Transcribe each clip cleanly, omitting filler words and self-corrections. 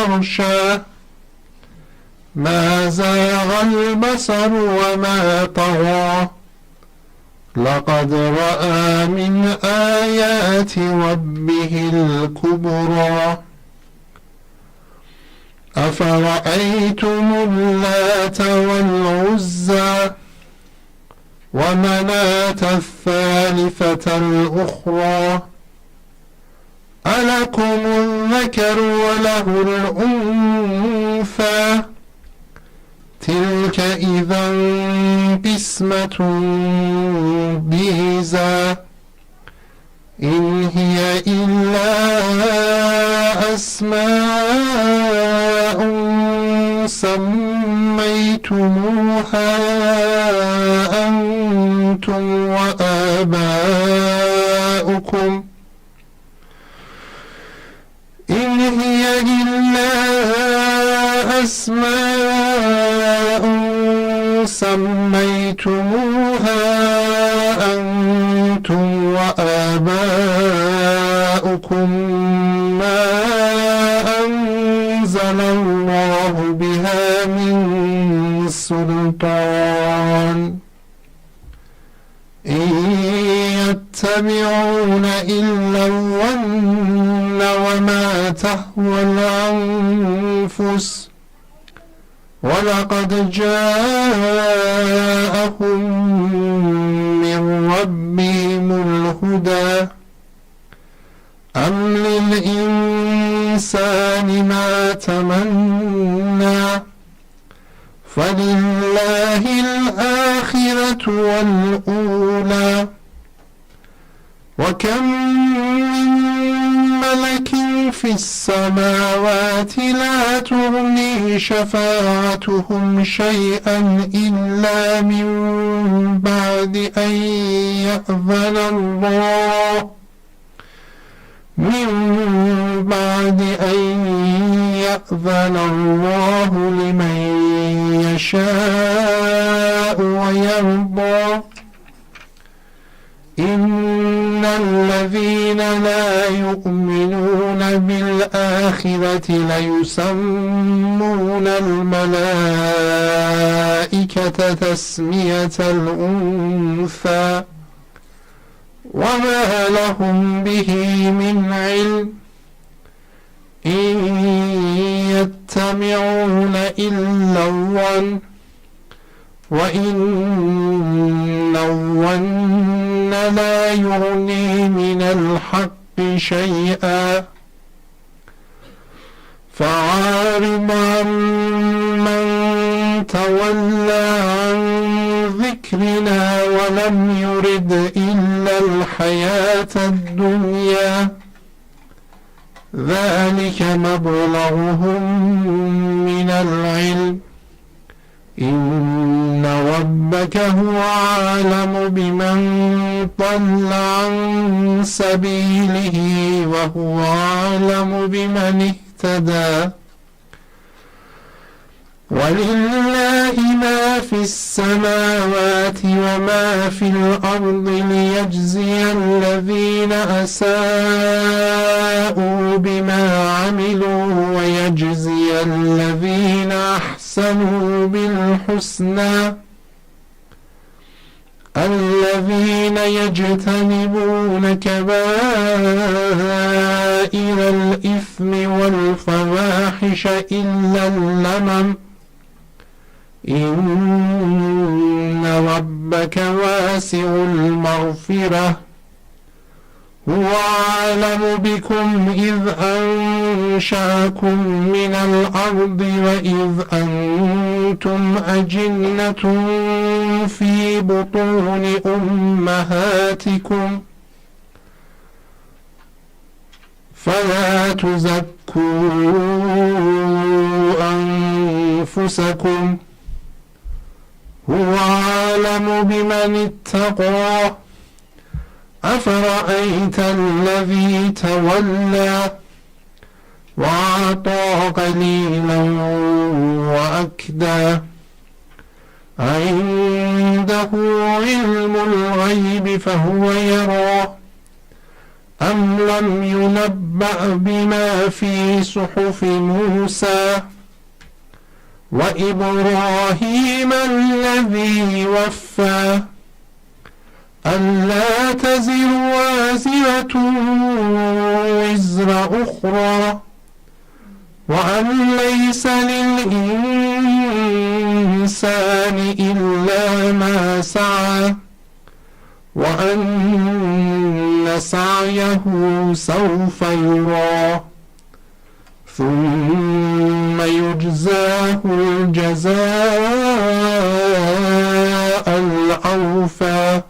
يغشى ما زاغ البصر وما طغى لقد رأى من آيات ربه الكبرى أفرأيتم اللات والعزى ومناة الثالثة الأخرى ألكم الذكر وله الأنثى تلك إذا قسمة ضيزى إن هي إلا أسماء سميتموها أنتم وآباؤكم إن هي إلا أسماء سميتموها أنتم وآباؤكم ما أنزل الله بها من سلطان إن يتبعون إلا الظن وما تهوى الأنفس ولقد جاءهم من ربهم الهدى أم للإنسان ما تمنى فلله الآخرة والأولى وكم من ملك في السماوات لا تغني شفاعتهم شيئا إلا من بعد أن يأذن الله لمن يشاء ويرضى إن الذين لا يؤمنون بالآخرة ليسمون الملائكة تسمية الأنثى وما لهم به من علم إن يتبعون إلا الظن وإن الظن لا يغني من الحق شيئا فأعرض عمن تولى عن ذكرنا ولم يرد إلا الحياة الدنيا ذلك مبلغهم من العلم إن ربك هو أعلم بمن ضل عن سبيله وهو أعلم بمن اهتدى ولله ما في السماوات وما في الأرض ليجزي الذين أساءوا بما عملوا ويجزي الذين أحسنوا بالحسنى الذين يجتنبون كبائر الإثم والفواحش إلا اللمم إن ربك واسع المغفرة هو أعلم بكم إذ أنشأكم من الأرض وإذ أنتم أجنة في بطون أمهاتكم فلا تزكوا أنفسكم هو أعلم بمن اتقى أفرأيت الذي تولى وأعطى قليلا وأكدى عنده علم الغيب فهو يرى أم لم ينبأ بما في في صحف موسى وإبراهيم الذي وفى ألا تزر وازرة وزر أخرى وأن ليس للإنسان إلا ما سعى وأن سعيه سوف يرى ثم يجزاه الجزاء الأوفى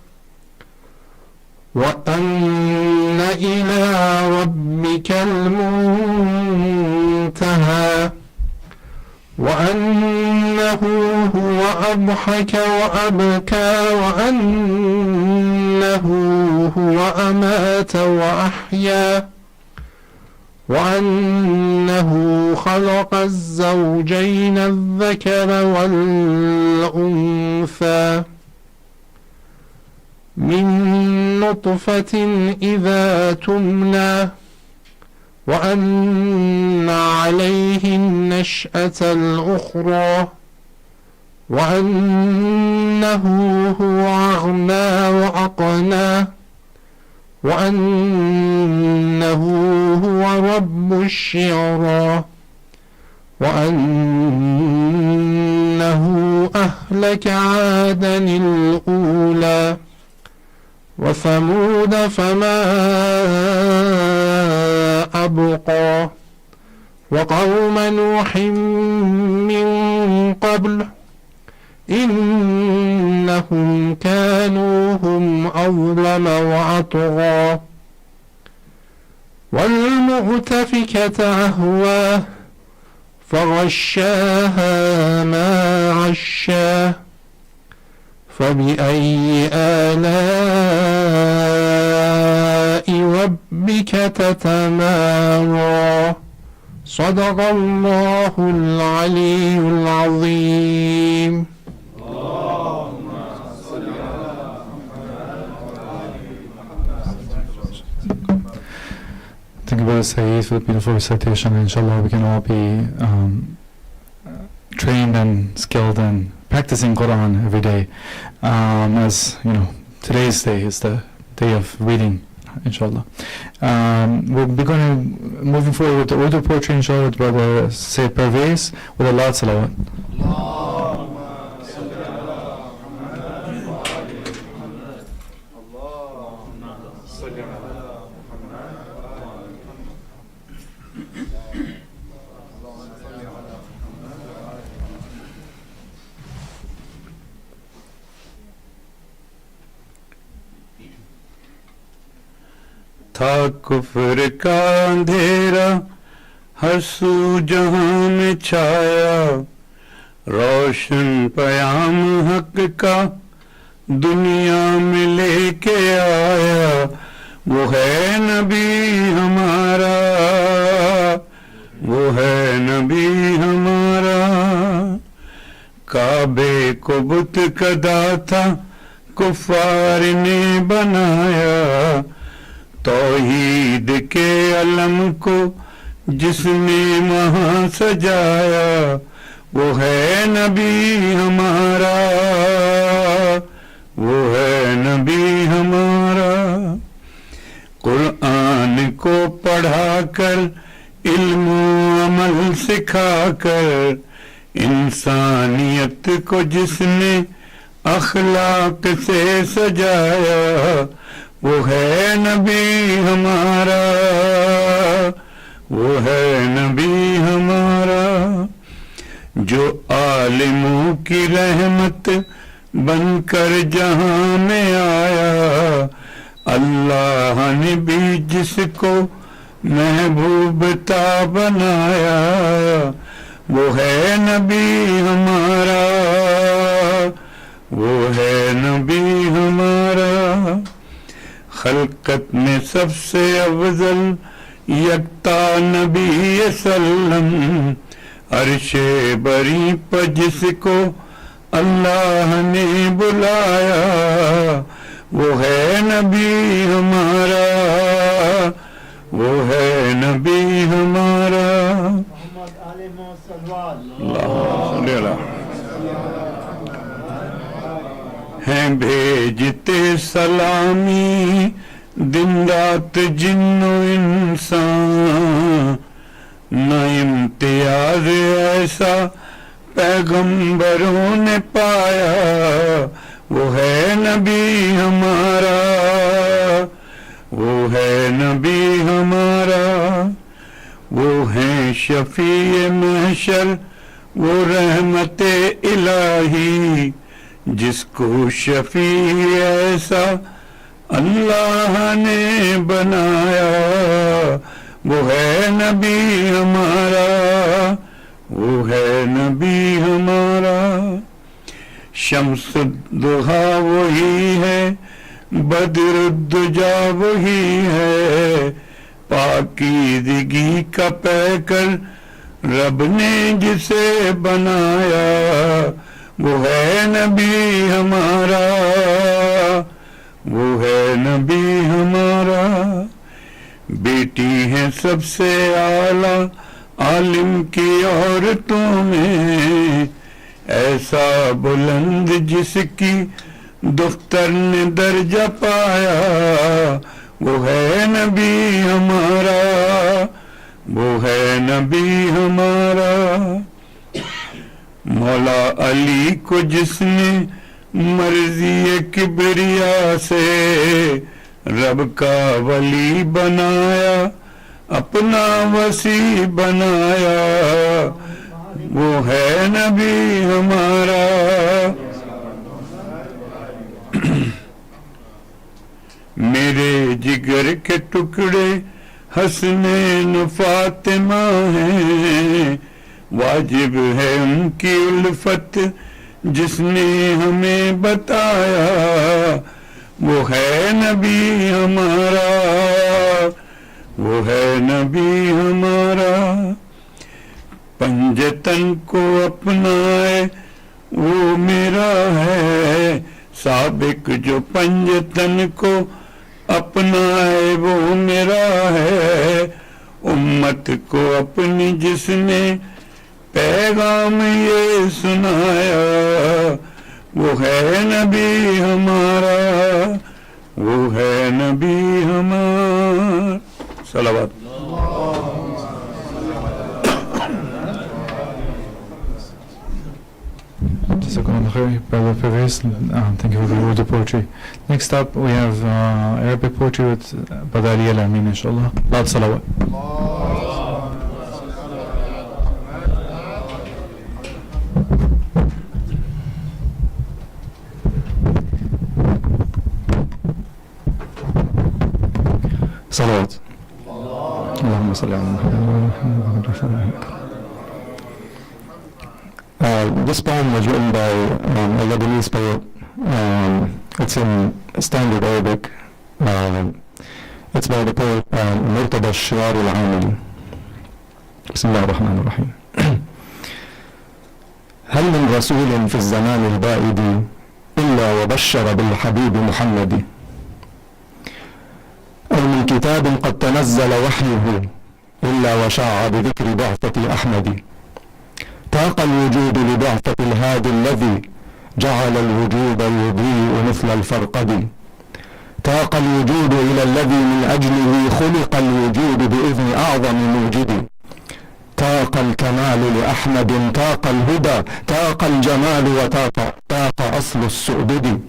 وأن إلى ربك المنتهى وأنه هو أضحك وأبكى وأنه هو أمات وأحيا وأنه خلق الزوجين الذكر والأنثى من نطفة إذا تمنى وأن عليه النشأة الأخرى وأنه هو أغنى وأقنى وأنه هو رب الشعرى وأنه أهلك عادا الأولى وثمود فما أبقى وقوم نوح من قبل إنهم كانوا هم أظلم وأطغى والمؤتفكة أهوى فغشاها ما غشاه فبأي آلاء ربك تتمارى صدق الله العلي العظيم. Thank you, Brother Saeed, for the beautiful recitation. Inshallah, we can all be trained and skilled and practicing Quran every day. As you know, today's day is the day of reading, inshallah. We'll be moving forward with the Urdu poetry, inshallah, with Brother Sayyid Parvez, with a loud salawat. था कुफ्र का अंधेरा हर सू जहां में छाया रोशन पयाम हक का दुनिया में लेके आया वो है नबी हमारा वो है नबी हमारा काबे को बुत कदा था कुफार ने बनाया तौहीद के अलम को जिसने वहाँ सजाया वो है नबी हमारा वो है नबी हमारा कुरान को पढ़ाकर इल्म अमल सिखाकर इंसानियत को जिसने अखलाक से सजाया वो है नबी हमारा वो है नबी हमारा जो आलिमों की रहमत बनकर जहां में आया अल्लाह ने भी जिसको महबूबता बनाया वो है नबी हमारा वो है नबी हमारा खल्कत में सबसे अफजल यक्ता नबी सल्लम अर्शे बरी पर जिसको अल्लाह ने बुलाया वो है नबी हमारा وہ ہے نبی ہمارا. اللہ صلی اللہ ہیں بھیجتے سلامی دن رات جن و انسان، نہ امتیاز ایسا پیغمبروں نے پایا، وہ ہے نبی ہمارا، وہ ہے نبی ہمارا. وہ ہیں شفیع محشر، وہ رحمت الہی، جس کو شفیع ایسا اللہ نے بنایا، وہ ہے نبی ہمارا، وہ ہے نبی ہمارا. شمس الضحیٰ وہی ہے، بدر الدجا وہی ہے، پاکیزگی کا پیکر رب نے جسے بنایا، وہ ہے نبی ہمارا، وہ ہے نبی ہمارا. بیٹی ہے سب سے اعلیٰ عالم کی عورتوں میں، ایسا بلند جس کی دختر نے درجہ پایا، وہ ہے نبی ہمارا، وہ ہے نبی ہمارا. مولا علی کو جس نے مرضی کبریا سے رب کا ولی بنایا، اپنا وسیع بنایا، وہ ہے نبی ہمارا. میرے جگر کے ٹکڑے حسنین فاطمہ ہیں، واجب ہے ان کی الفت جس نے ہمیں بتایا، وہ ہے نبی ہمارا، وہ ہے نبی ہمارا. پنجتن کو اپنائے وہ میرا ہے، سابق جو پنجتن کو اپنائے وہ میرا ہے. امت کو اپنی جس نے پیغام یہ سنایا، وہ ہے نبی ہمارا، وہ ہے نبی ہمارا. صلوات. Brother Perez, thank you for the word of poetry. Next up we have Arabic poetry with Brother Ali Al-Amin, inshallah. Loud salawat. Salawat. Allahumma salli ala Muhammad. This poem was written by a Lebanese poet. It's in standard Arabic. It's by the poet Murtada Shiar al-Amili. Bismillah ar-Rahman ar-Rahim. هل من رسول في الزمان البائد إلا وبشر بالحبيب محمد، أو من كتاب قد تنزل وحيه إلا وشاع بذكر بعثة أحمد. تاق الوجود لبعثة الهادي الذي جعل الوجود يضيء مثل الفرقد. تاق الوجود إلى الذي من أجله خلق الوجود بإذن أعظم موجد. تاق الكمال لأحمد، تاق الهدى، تاق الجمال، وتاق أصل السؤدد.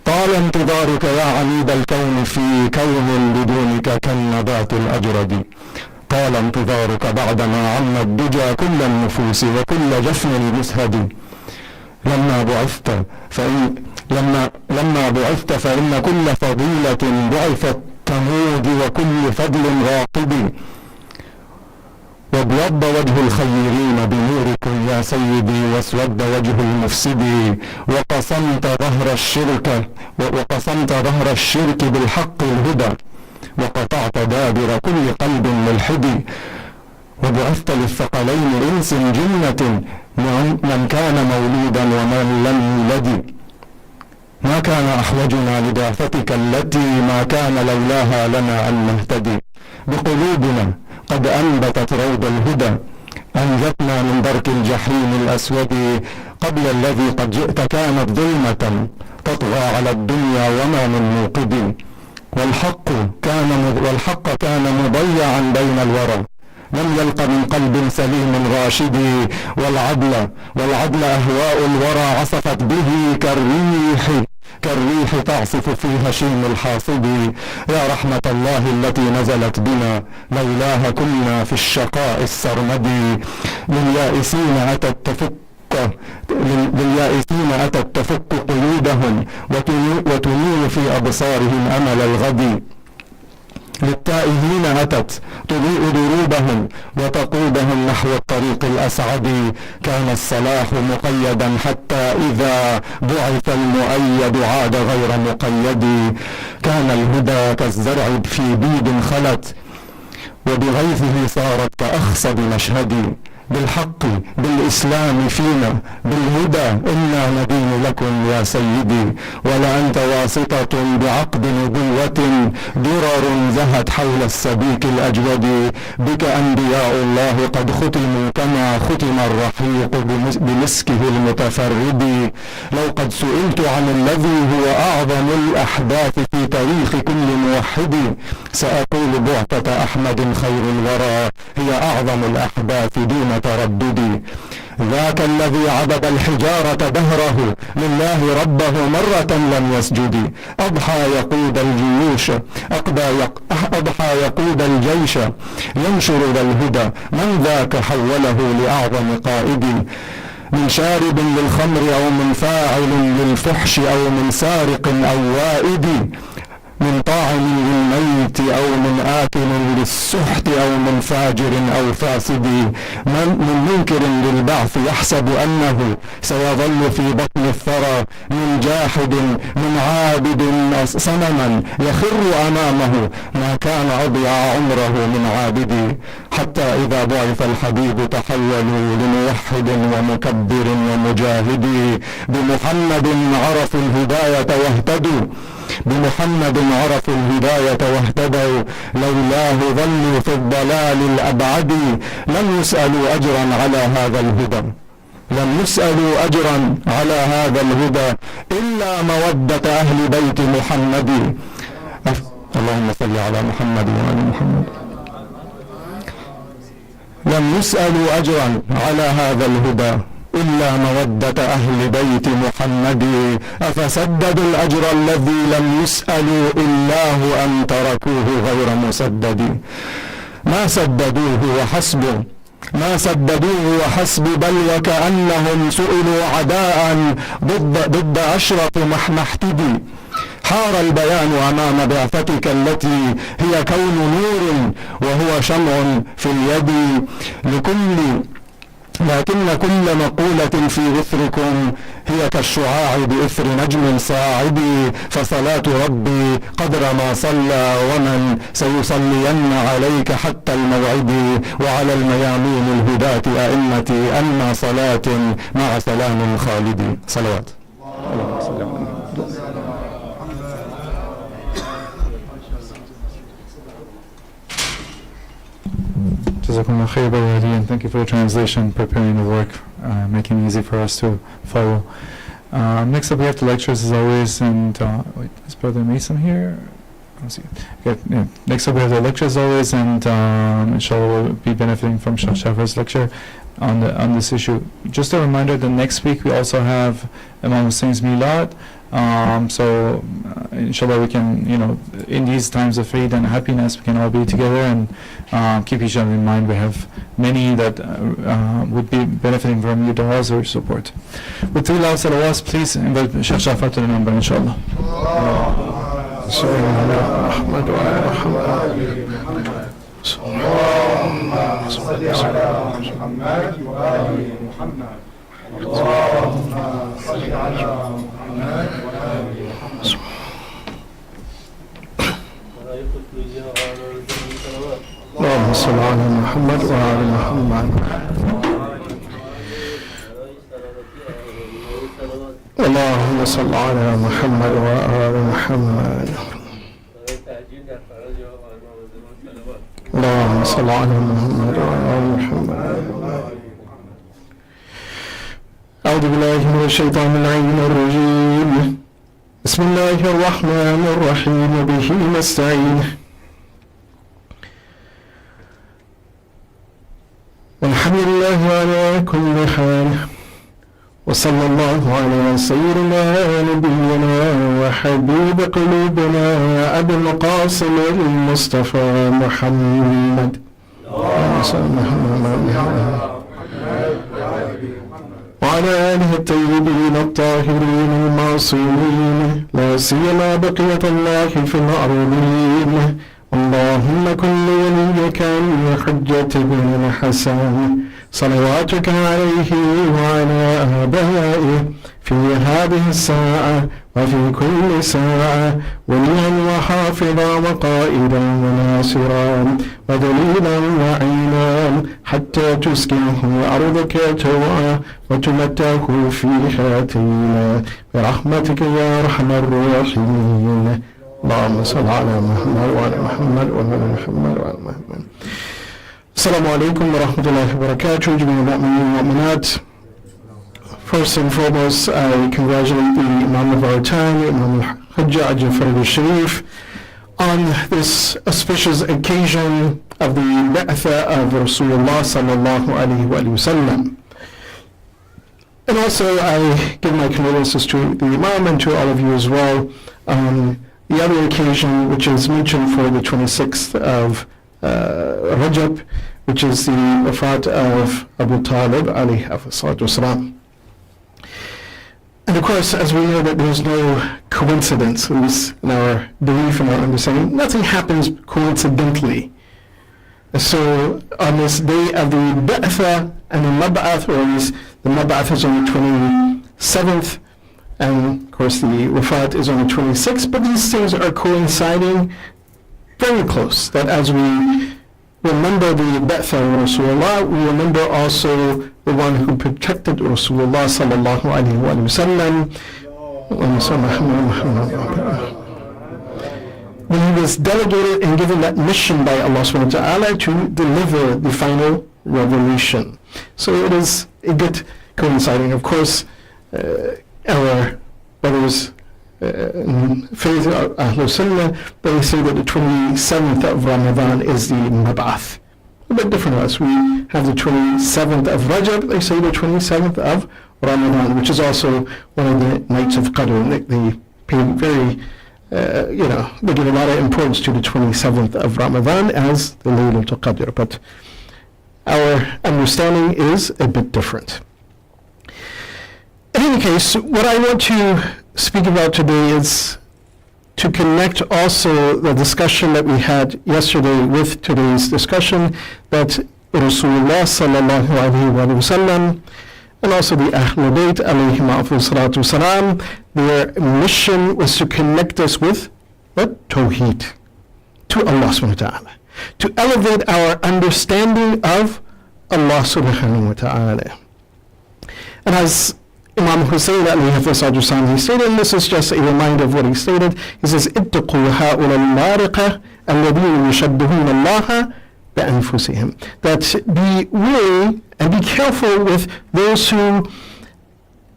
طال انتظارك يا عميد الكون في كون بدونك كالنبات الأجرد. طال انتظارك بعدما عم الدجى كل النفوس وكل جفن المسهد. لما بعثت فإن كل فضيلة بعثت تموج وكل فضل راقب. وابيض وجه الخيرين بنوركم يا سيدي، واسود وجه المفسد. وقسمت ظهر الشرك بالحق الهدى، وقطعت دابر كل قلب ملحد. وبعثت للثقلين إنس جنة، من كان مولودا ومن لم يولد. ما كان أحوجنا لبعثتك التي ما كان لولاها لنا أن نهتدي. بقلوبنا قد أنبتت روض الهدى، أنجتنا من درك الجحيم الأسود، قبل الذي قد جئت كانت ظلمة تطغى على الدنيا وما من موقد، والحق كان مضيعا بين الورى، لم يلق من قلب سليم راشد، والعدل أهواء الورى عصفت به كالريح تعصف في هشيم الحاصد، يا رحمة الله التي نزلت بنا لولاها كنا في الشقاء السرمدي، لليائسين أتت تفك قيودهم وتنير في أبصارهم أمل الغد، للتائهين أتت تضيء دروبهم وتقودهم نحو الطريق الأسعد، كان الصلاح مقيدا حتى إذا بعث المؤيد عاد غير مقيد، كان الهدى كالزرع في بيد خلت وبغيثه صارت كأخصب مشهد، بالحق بالإسلام فينا بالهدى إنا ندين لكم يا سيدي، ولأنت واسطة بعقد نبوة درر زهت حول السبيك الأجود، بك أنبياء الله قد ختموا كما ختم الرحيق بمسكه المتفرد، لو قد سئلت عن الذي هو أعظم الأحداث في تاريخ كل موحد سأقول بعثة أحمد خير الورى هي أعظم الأحداث دون ترددي، ذاك الذي عبد الحجارة دهره لله ربه مرة لم يسجد، أضحى يقود الجيوش أضحى يقود الجيش ينشر ذا الهدى، من ذاك حوله لأعظم قائد، من شارب للخمر أو من فاعل للفحش أو من سارق أو وائد، من طاعن للميت أو من آكل للسحت أو من فاجر أو فاسد، من منكر للبعث يحسب أنه سيظل في بطن الثرى، من جاحد من عابد صنما يخر أمامه ما كان أضيع عمره من عابد، حتى إذا بعث الحبيب تحولوا لموحد ومكبر ومجاهد، بمحمد عرفوا الهداية واهتدوا، بمحمد عرفوا الهداية واهتدوا، لولاه ظلوا في الضلال الأبعد، لم يسألوا أجرا على هذا الهدى، لم يسألوا أجرا على هذا الهدى إلا مودة أهل بيت محمد، اللهم صل على محمد وآل محمد، لم يسألوا أجرا على هذا الهدى إلا مودة أهل بيت محمد، أفسددوا الأجر الذي لم يسألوا إلاه أم تركوه غير مسدد، ما سددوه وحسب ما سددوه وحسب، بل وكأنهم سئلوا عداء ضد أشرف محتدي، حار البيان أمام بعثتك التي هي كون نور وهو شمع في اليد، لكن كل مقولة في إثركم هي كالشعاع بإثر نجم صاعد، فصلاة ربي قدر ما صلى ومن سيصلين عليك حتى الموعد، وعلى الميامين الهداة أئمتي أما صلاة مع سلام خالد، صلوات. اللهم صل على محمد. Jazakumullah khair, Brother Ali, and thank you for the translation, preparing the work, making it easy for us to follow. Next up we have the lectures as always, and wait, is Brother Mason here? Okay, yeah. Next up we have the lectures as always, and inshallah we'll be benefiting from Sheikh Jafar's lecture on this issue. Just a reminder that next week we also have Imam Hussein's Milad. So inshallah we can, in these times of Eid and happiness, we can all be together and keep each other in mind. We have many that would be benefiting from your du'as or support. With 3 loud salawats, please invite Sheikh Jafar to the number, inshallah. اللهم صل على محمد وآل محمد. اللهم صل على محمد وآل محمد. اللهم صل على محمد وآل محمد. اللهم صل على محمد وآل محمد. صل على محمد وعلى آل محمد. أعوذ بالله من الشيطان اللعين الرجيم. بسم الله الرحمن الرحيم وبه نستعين. والحمد لله على كل حال وصلى الله على سيدنا ونبينا وحبيب قلوبنا أبي القاسم المصطفى محمد وعلى آله الطيبين الطاهرين المعصومين لا سيما بقية الله في الأرضين. اللهم كن وليك الحجة بن الحسن صلواتك عليه وعلى آبائه في هذه الساعة وفي كل ساعة وليا وحافظا وقائدا وناصرا ودليلا وعينا حتى تسكنه أرضك توعا وتمتعه فيها تينا برحمتك يا أرحم الراحمين. اللهم صل على محمد وعلى محمد وعلى محمد وعلى محمد. Assalamu alaikum wa rahmatullahi wa barakatuh. First and foremost, I congratulate the Imam of our time, Imam al-Hujjah Jafar al-Sharif, on this auspicious occasion of the Mab'ath of Rasulullah sallallahu alayhi wa sallam. And also I give my condolences to the Imam and to all of you as well on the other occasion, which is mentioned for the 26th of Rajab, which is the wafat of Abu Talib alayhi salatu wasalam. And of course, as we know that there's no coincidence, at least in our belief and our understanding, nothing happens coincidentally. So on this day of the Ba'tha and the Mab'ath, or at least the Mab'ath is on the 27th, and of course the wafat is on the 26th, but these things are coinciding very close, that as we remember the Ba'tha of Rasulullah, we remember also the one who protected Rasulullah sallallahu alayhi wa sallam when he was delegated and given that mission by Allah subhanahu wa ta'ala to deliver the final revelation. So it is a good coinciding. Of course, our brothers faith Ahlul Sunnah, they say that the 27th of Ramadan is the Mab'ath. A bit different to us. We have the 27th of Rajab, they say the 27th of Ramadan, which is also one of the nights of Qadr. They pay very, they give a lot of importance to the 27th of Ramadan as the Laylatul Qadr, but our understanding is a bit different. In any case, what I want to speak about today is to connect also the discussion that we had yesterday with today's discussion, that Rasulullah sallallahu alayhi wa sallam and also the Ahlul Bayt alayhi salatu wasalam, their mission was to connect us with what? Tawheed, to Allah subhanahu wa ta'ala, to elevate our understanding of Allah subhanahu wa ta'ala. And as Imam Hussein alayhi salatu wasalam, he stated, and this is just a reminder of what he stated, he says, اتقوا هؤلاء المارقة الذين يشبهون الله بأنفسهم. That be wary and be careful with those who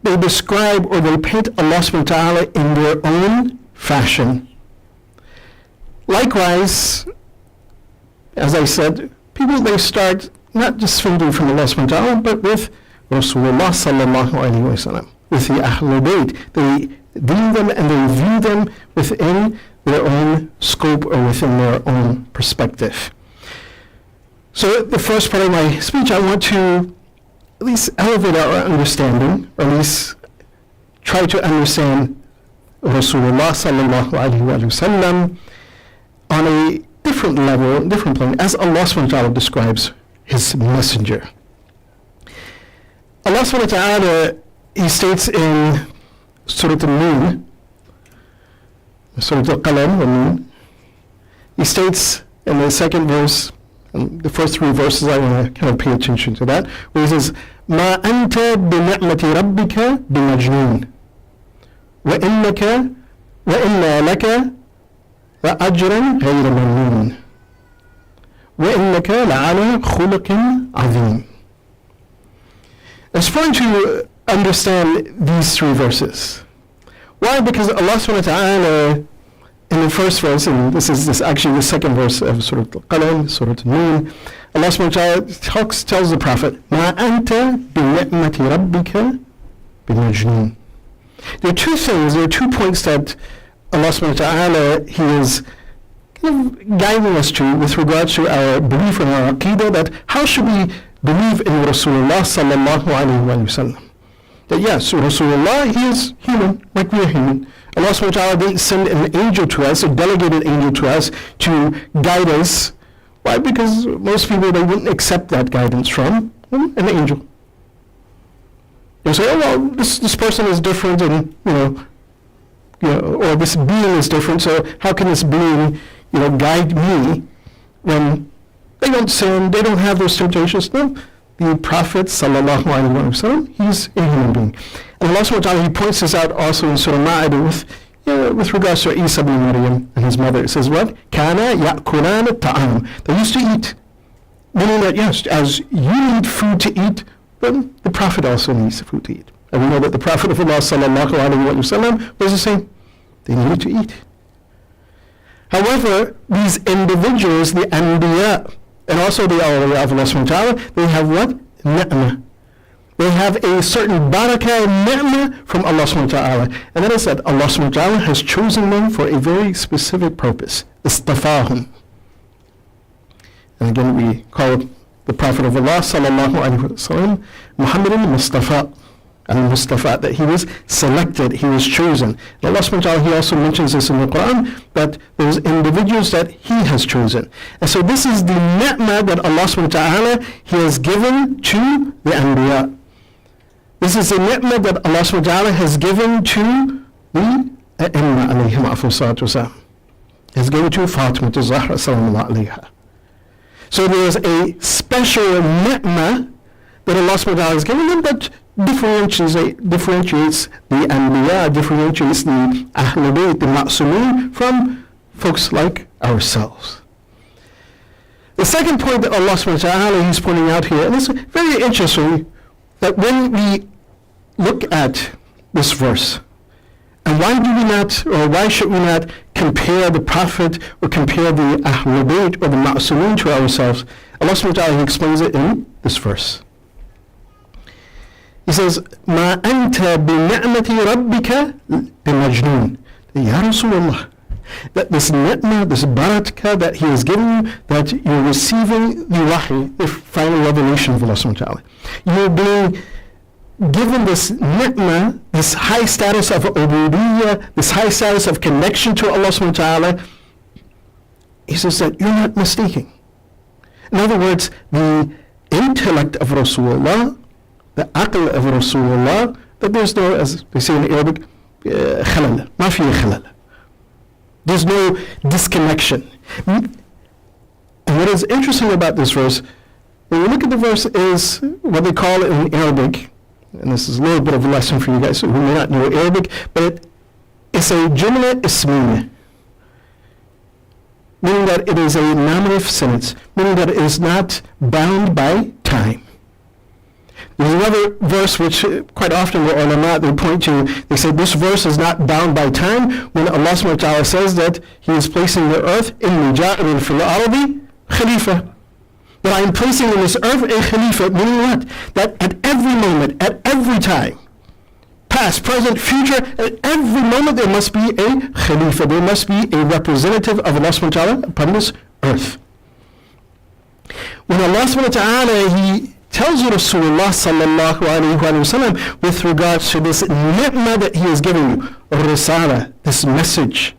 they describe or they paint Allah subhanahu wa ta'ala in their own fashion. Likewise, as I said, people, they start not just speaking from Allah subhanahu wa ta'ala, but with Rasulullah sallallahu alayhi wa sallam, with the Ahlul Bayt. They deem them and they view them within their own scope or within their own perspective. So the first part of my speech, I want to at least elevate our understanding, or at least try to understand Rasulullah sallallahu alayhi wa sallam on a different level, different plane, as Allah subhanahu wa ta'ala describes His messenger. Allah subhanahu wa ta'ala, He states in Surah Al-Noon, Surah Al-Qalam, Al-Noon, He states in the second verse, and the first three verses I want to kind of pay attention to that, where He says, مَا أَنْتَ بِنِعْمَةِ رَبِّكَ بِمَجْنُونَ وَإِنَّا لَكَ وَأَجْرًا غَيْرَ مَمْنُونٍ وَإِنَّكَ لَعَلَى خُلُقٍ عَظِيمٍ. It's fun to understand these three verses. Why? Because Allah subhanahu wa ta'ala, in the first verse, and this is actually the second verse of Surah Al-Qalam, Surah Al-Noon, Allah subhanahu wa ta'ala tells the Prophet, مَا أَنْتَ بِنِعْمَةِ رَبِّكَ بِمَجْنُونَ. There are two things, there are 2 points that Allah subhanahu wa ta'ala, He is kind of guiding us to with regards to our belief in our aqidah, that how should we believe in Rasulullah sallallahu alayhi wa sallam. That yes, Rasulullah, he is human, like we are human. Allah subhanahu wa ta'ala didn't send an angel to us, a delegated angel to us to guide us. Why? Because most people, they wouldn't accept that guidance from an angel. You say, oh well, this person is different, and or this being is different, so how can this being, guide me when they don't sin, they don't have those temptations? No. The Prophet sallallahu alaihi wasallam, he's a human being. And Allah subhanahu wa ta'ala, he points this out also in Surah Mab'ath with regards to Isa ibn Maryam and his mother. It says what? Kana ya'kulan at-ta'am. They used to eat. Meaning that yes, as you need food to eat, then the Prophet also needs food to eat. And we know that the Prophet of Allah sallallahu alaihi wasallam was the same. They needed to eat. However, these individuals, the Anbiya, and also the awliya of Allah subhanahu wa ta'ala, they have what? Ni'mah. They have a certain barakah and ni'mah from Allah subhanahu wa ta'ala. And that is that Allah subhanahu wa ta'ala has chosen them for a very specific purpose. Istafahum. And again, we call the Prophet of Allah sallallahu alayhi wa sallam Muhammadun Mustafa. Al-Mustafa, that he was selected, he was chosen. And Allah subhanahu wa ta'ala, he also mentions this in the Quran, that those individuals that he has chosen. And so this is the ni'mah that Allah subhanahu wa ta'ala, he has given to the Anbiya. This is the ni'mah that Allah subhanahu wa ta'ala has given to the A'imma alayhim afsalatu wasalam. He has given to Fatima to Zahra sallallahu alayha. So there is a special ni'mah that Allah subhanahu wa ta'ala has given them that differentiates the Anbiya, differentiates the Ahlul Bayt, the Ma'sumin, from folks like ourselves. The second point that Allah subhanahu wa ta'ala is pointing out here, and it's very interesting, that when we look at this verse, and why should we not compare the Prophet or compare the Ahlul Bayt or the Ma'sumin to ourselves? Allah subhanahu wa ta'ala explains it in this verse. He says, مَا أَنْتَ بِنِعْمَةِ رَبِّكَ بِمَجْنُونَ. Ya Rasulullah, that this ni'mah, this barakah that he has given you, that you're receiving the wahi, the final revelation of Allah subhanahu wa ta'ala. You're being given this ni'mah, this high status of ubudiyyah, this high status of connection to Allah subhanahu wa ta'ala. He says that you're not mistaken. In other words, the intellect of Rasulullah, the aql of Rasulullah, that there's no, as they say in Arabic, khalal, ma fi khalal. There's no disconnection. And what is interesting about this verse, when you look at the verse, is what they call in Arabic, and this is a little bit of a lesson for you guys who may not know Arabic, but it's a jumla ismiyya, meaning that it is a nominative sentence, meaning that it is not bound by time. There's another verse which quite often the ulama, they point to, they say this verse is not bound by time when Allah subhanahu wa ta'ala says that he is placing the earth in ja'ilun fil ardi khalifa. That I am placing in this earth a khalifa, meaning what? That at every moment, at every time, past, present, future, at every moment there must be a khalifa, there must be a representative of Allah subhanahu wa ta'ala upon this earth. When Allah subhanahu wa ta'ala, he tells you Rasulullah sallallahu alayhi wa sallam with regards to this ni'mah that he has given you, risala, this message,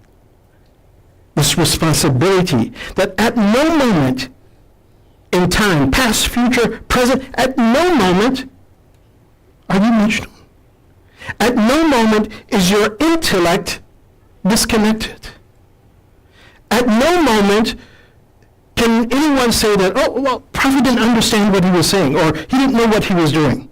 this responsibility, that at no moment in time, past, future, present, at no moment are you Majnun. At no moment is your intellect disconnected. At no moment can anyone say that, oh, well, Prophet didn't understand what he was saying, or he didn't know what he was doing.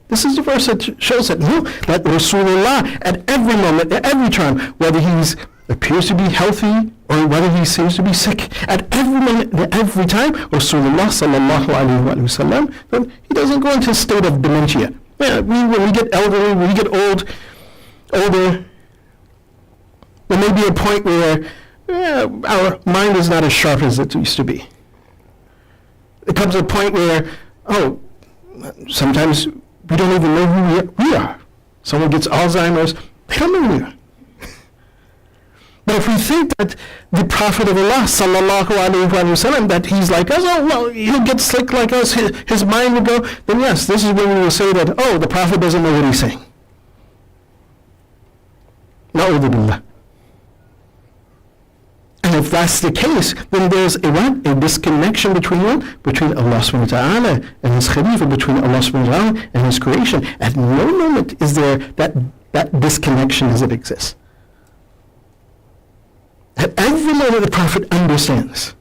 This is the verse that shows that, no, that Rasulullah, at every moment, at every time, whether he appears to be healthy or whether he seems to be sick. At every minute, every time, Rasulullah sallallahu alayhi wa sallam, he doesn't go into a state of dementia. Yeah, when we get elderly, when we get older, there may be a point where our mind is not as sharp as it used to be. It comes to a point where, sometimes we don't even know who we are. Someone gets Alzheimer's, they don't know who we are. But if we think that the Prophet of Allah, sallallahu alayhi wa sallam, that he's like us, he'll get sick like us, his mind will go, then yes, this is when we will say that, the Prophet doesn't know what he's saying. Na'udhu billah. And if that's the case, then there's a disconnection between Allah subhanahu wa ta'ala and His Khalifa, between Allah subhanahu wa ta'ala and His creation. At no moment is there that disconnection as it exists. At every moment the Prophet understands,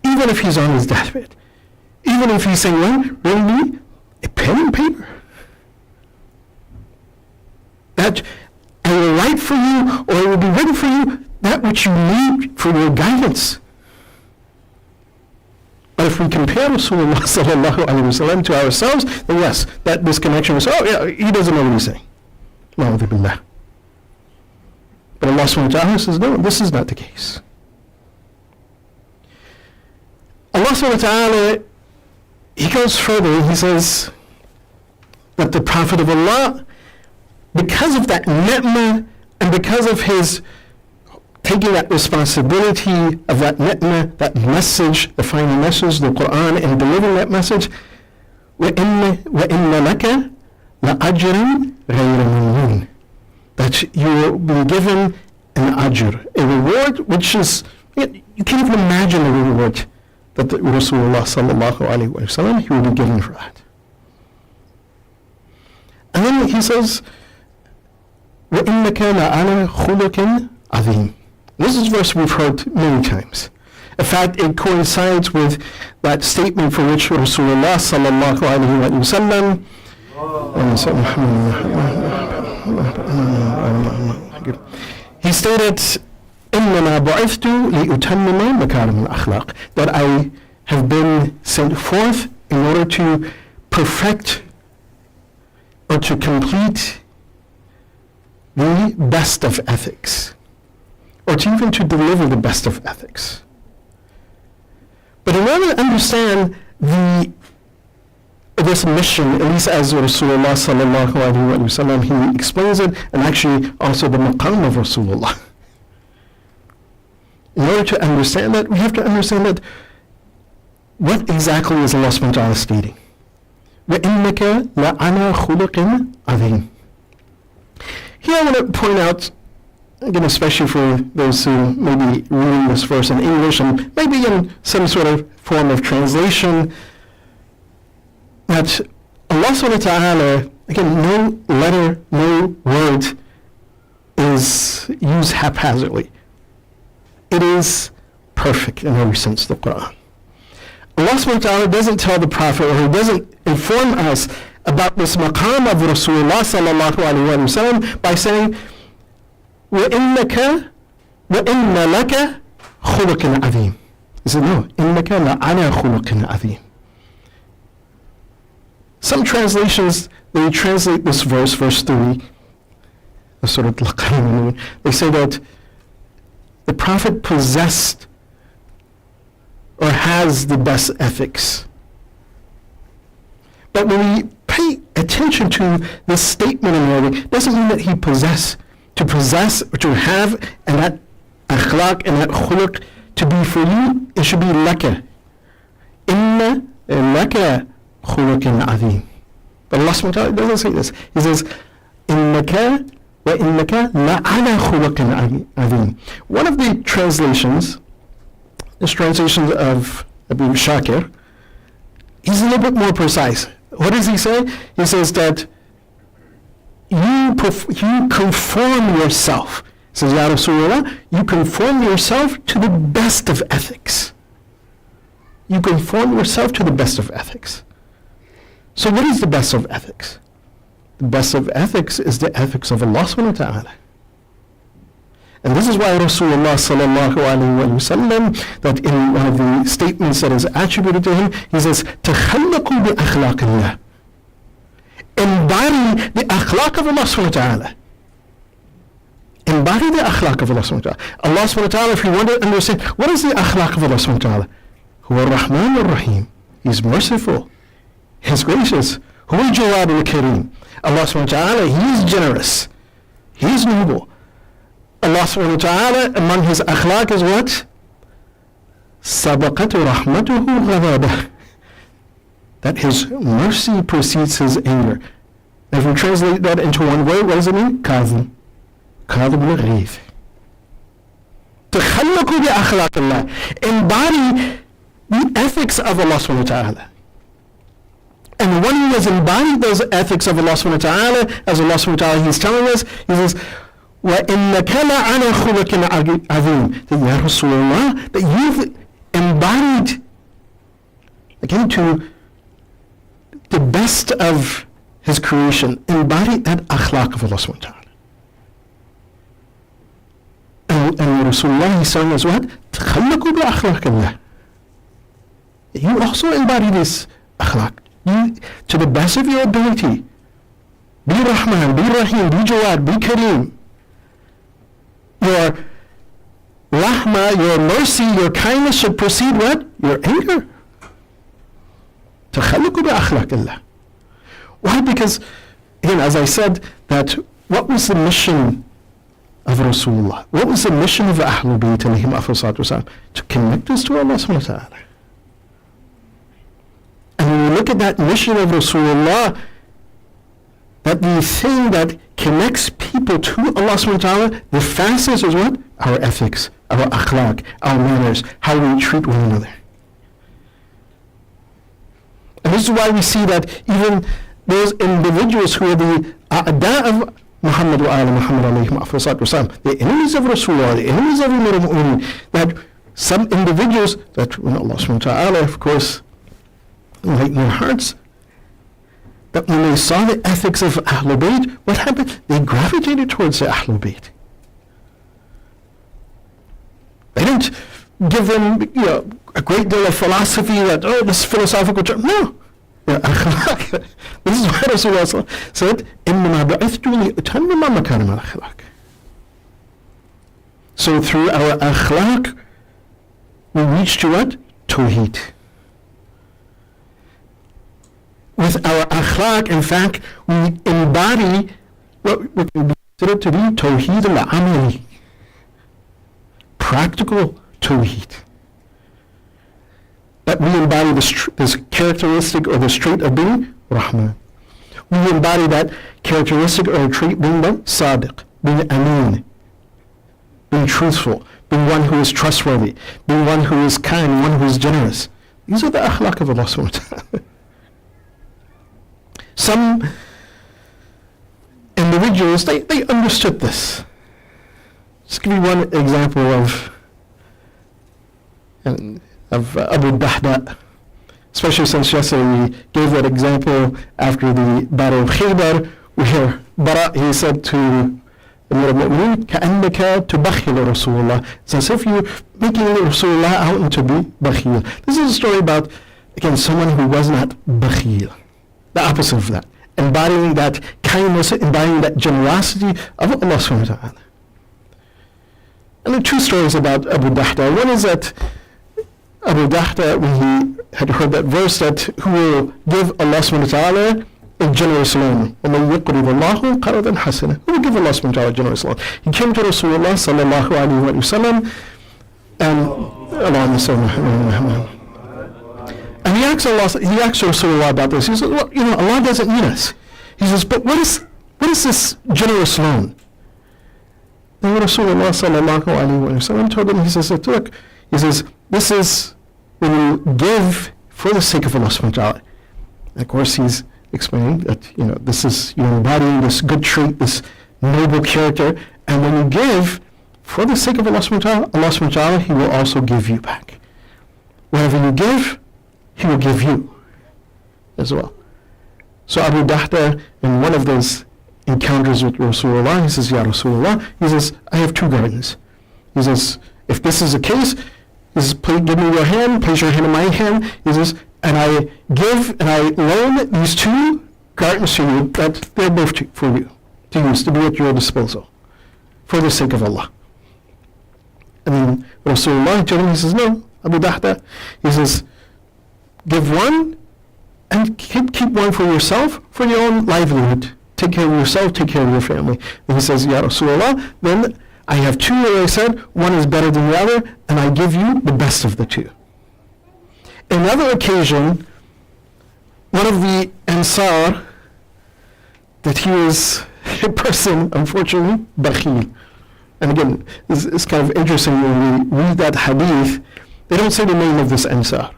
even if he's on his deathbed, even if he's saying, bring me a pen and paper, that I will write for you, or it will be written for you, that which you need for your guidance. But if we compare Rasulullah sallallahu alayhi wa sallam to ourselves, then yes, that disconnection is, he doesn't know what he's saying. Na'udhu billah. But Allah subhanahu wa ta'ala says, no, this is not the case. Allah subhanahu wa ta'ala, He goes further, He says that the Prophet of Allah, because of that ni'mah, and because of his taking that responsibility of that ni'mah, that message, the final message, the Quran, and delivering that message, وَإِنَّ لَكَ لَأَجْرًا غَيْرَ مَمْنُونٍ, that you will be given an ajr, a reward which is, you can't even imagine the reward that the Rasulullah sallallahu alayhi wa sallam, he will be given for that. And then he says, وَإِنَّكَ لَعَلَى خُلُقٍ عَظِيمٍ. This is a verse we've heard many times. In fact, it coincides with that statement for which Rasulullah sallallahu alayhi wa sallam, he stated, إِنَّمَا بُعِثْتُ لِأُتَمِّمَ مَكَارِمَ الْأَخْلَاقِ, that I have been sent forth in order to perfect or to complete the best of ethics, or to even to deliver the best of ethics. But in order to understand this mission, at least as Rasulullah sallallahu alayhi wa sallam, he explains it, and actually also the maqam of Rasulullah. In order to understand that, we have to understand that what exactly is Allah subhanahu wa ta'ala stating? وَإِنَّكَ لَعَلَى خُلُقٍ عَظِيمٍ. Here I want to point out, again, especially for those who may be reading this verse in English and maybe in some sort of form of translation, that Allah subhanahu wa ta'ala, again, no letter, no word is used haphazardly. It is perfect in every sense of the Quran. Allah subhanahu wa ta'ala doesn't tell the Prophet, or He doesn't inform us about this maqam of Rasulullah sallallahu alayhi wa sallam by saying, وَإِنَّ لَكَ خُلُقٍ عَظِيمٍ. He said, no, إِنَّكَ لَعَلَى خُلُقٍ عَظِيمٍ. Some translations, they translate this verse 3, they say that the Prophet possessed or has the best ethics. But when we pay attention to this statement in Arabic, it doesn't mean that he possess, or to have, and that akhlaq and that khuluq to be for you, it should be laka. Inna laka khuluqin azim. But Allah subhanahu wa ta'ala doesn't say this. He says, innaka wa innaka la'ala khuluqin azim. One of the translations, this translation of Abu Shakir, he's a little bit more precise. What does he say? He says that you conform yourself. He says, Ya Rasulullah, you conform yourself to the best of ethics. You conform yourself to the best of ethics. So what is the best of ethics? The best of ethics is the ethics of Allah subhanahu wa ta'ala. And this is why Rasulullah sallallahu alayhi wa sallam, that in one of the statements that is attributed to him, he says, تَخَلَّقُوا بِأَخْلَاقِ اللَّهِ. Embody the akhlaq of Allah subhanahu wa ta'ala. Embody the akhlaq of Allah subhanahu wa ta'ala. Allah subhanahu wa ta'ala, if you want to understand, what is the akhlaq of Allah subhanahu wa ta'ala? Huwa ar-Rahman ar-Rahim. He's merciful. He's gracious. Huwa al-Jawad al-Kareem. Allah subhanahu wa ta'ala, He is generous. He is noble. Allah subhanahu wa ta'ala, among His akhlaq is what? Sabaqatu rahmatuhu ghadabah. That His mercy precedes His anger. If we translate that into one word, what does it mean? Kadhim. Kadhim al-Ghayth. Takhallaku bi akhlaq Allah. Embody the ethics of Allah subhanahu wa ta'ala. And when He has embodied those ethics of Allah subhanahu wa ta'ala, as Allah subhanahu wa ta'ala, He's telling us, He says, وَإِنَّكَ لَعَلَى خُلُقٍ عَظِيمٍ. That Ya Rasulullah, that you've embodied, again, to the best of His creation, embody that akhlaq of Allah subhanahu wa ta'ala. And Rasulullah, He's saying as what? تَخَلَّقُوا بِأَخْلَاقِ اللَّهِ. You also embody this akhlaq. You, to the best of your ability. Be Rahman, be Rahim, be Jawad, be Kareem. Your rahmah, your mercy, your kindness should precede what? Your anger. تَخَلُّقُ بِأَخْلَاقِ اللَّهِ. Why? Because, again, as I said, that what was the mission of Rasulullah? What was the mission of Ahlul Bayt alayhim afdal salatu wasalam? To connect us to Allah subhanahu wa ta'ala. And when we look at that mission of Rasulullah, that the thing that connects people to Allah subhanahu wa ta'ala, the fastest is what? Our ethics, our akhlaq, our manners, how we treat one another. And this is why we see that even those individuals who are the a'da of Muhammad wa ala Muhammad alayhim afdal salatu wasalam, the enemies of Rasulullah, the enemies of Amir al-Mu'mineen, that some individuals, that when Allah subhanahu wa ta'ala, of course, enlighten their hearts, that when they saw the ethics of Ahlul Bayt, what happened? They gravitated towards the Ahlul Bayt. They didn't give them, a great deal of philosophy that, this philosophical term. No. Akhlaq. This is why Rasulullah said, إِنَّمَا بَعِثْتُ لِأُتَمِّمَ مَكَارِمَ الْأَخْلَاقِ. So through our akhlaq, we reach to what? Tawheed. With our akhlaq, in fact, we embody what can be considered to be tawheed al-amali, practical tawheed. That we embody this characteristic or this trait of being Rahman. We embody that characteristic or trait being Sadiq, being Amin, being truthful, being one who is trustworthy, being one who is kind, one who is generous. These are the akhlaq of Allah subhanahu wa ta'ala. Some individuals, they understood this. Just give you one example of Abu Dahda, especially since yesterday we gave that example after the Battle of Khaybar, where Bara, he said to Amir al-Mu'mineen, كَأَنَّكَ تُبَخِّلُ رَسُولُ اللَّهِ. It's as if you're making Rasulullah out into be bakhil. This is a story about, again, someone who was not bakhil. The opposite of that. Embodying that kindness, embodying that generosity of Allah subhanahu wa ta'ala. And there are two stories about Abu Dahda. One is that Abu Dahda, when he had heard that verse, that who will give Allah subhanahu wa ta'ala a generous loan. وَمَنْ يُقْرِضُ اللَّهُ قَرْضًا حَسَنًا. Who will give Allah subhanahu wa ta'ala a generous loan? He came to Rasulullah sallallahu alayhi wa sallam, and and he asked Rasulullah about this. He said, well, Allah doesn't need us. He says, but what is this generous loan? And Rasulullah sallallahu alayhi wa sallam told him, he says, look, he says, this is when you give for the sake of Allah subhanahu wa ta'ala. Of course, he's explaining that, this is, you're embodying this good trait, this noble character, and when you give for the sake of Allah subhanahu wa ta'ala, He will also give you back. Whatever you give, He will give you as well. So Abu Dahda, in one of those encounters with Rasulullah. He says, Ya Rasulullah, he says, I have two gardens. He says, if this is the case, he says, please give me your hand, place your hand in my hand. He says, and I give and I loan these two gardens to you, that they're both for you, to use, to be at your disposal, for the sake of Allah. And then Rasulullah, he says, no, Abu Dahda, he says, give one and keep one for yourself, for your own livelihood. Take care of yourself, take care of your family. And he says, Ya Rasulullah, then I have two, as I said, one is better than the other, and I give you the best of the two. Another occasion, one of the Ansar, that he was a person, unfortunately, bakhil. And again, it's kind of interesting when we read that hadith, they don't say the name of this Ansar.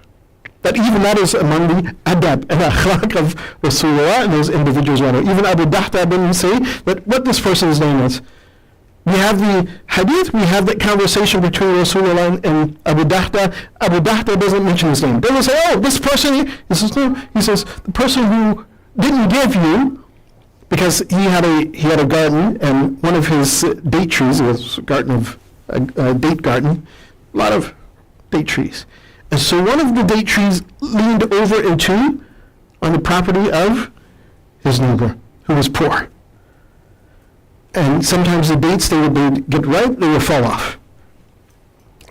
That even that is among the adab and akhlaq of Rasulullah and those individuals. Even Abu Dahda didn't say that what this person's name is. We have the hadith, we have that conversation between Rasulullah and Abu Dahda. Abu Dahda doesn't mention his name. Doesn't say, oh, this person, he says, no. He says, the person who didn't give you, because he had a garden, and one of his date trees, it was a date garden, a lot of date trees. And so one of the date trees leaned over into on the property of his neighbor, who was poor. And sometimes the dates, they would get ripe, they would fall off.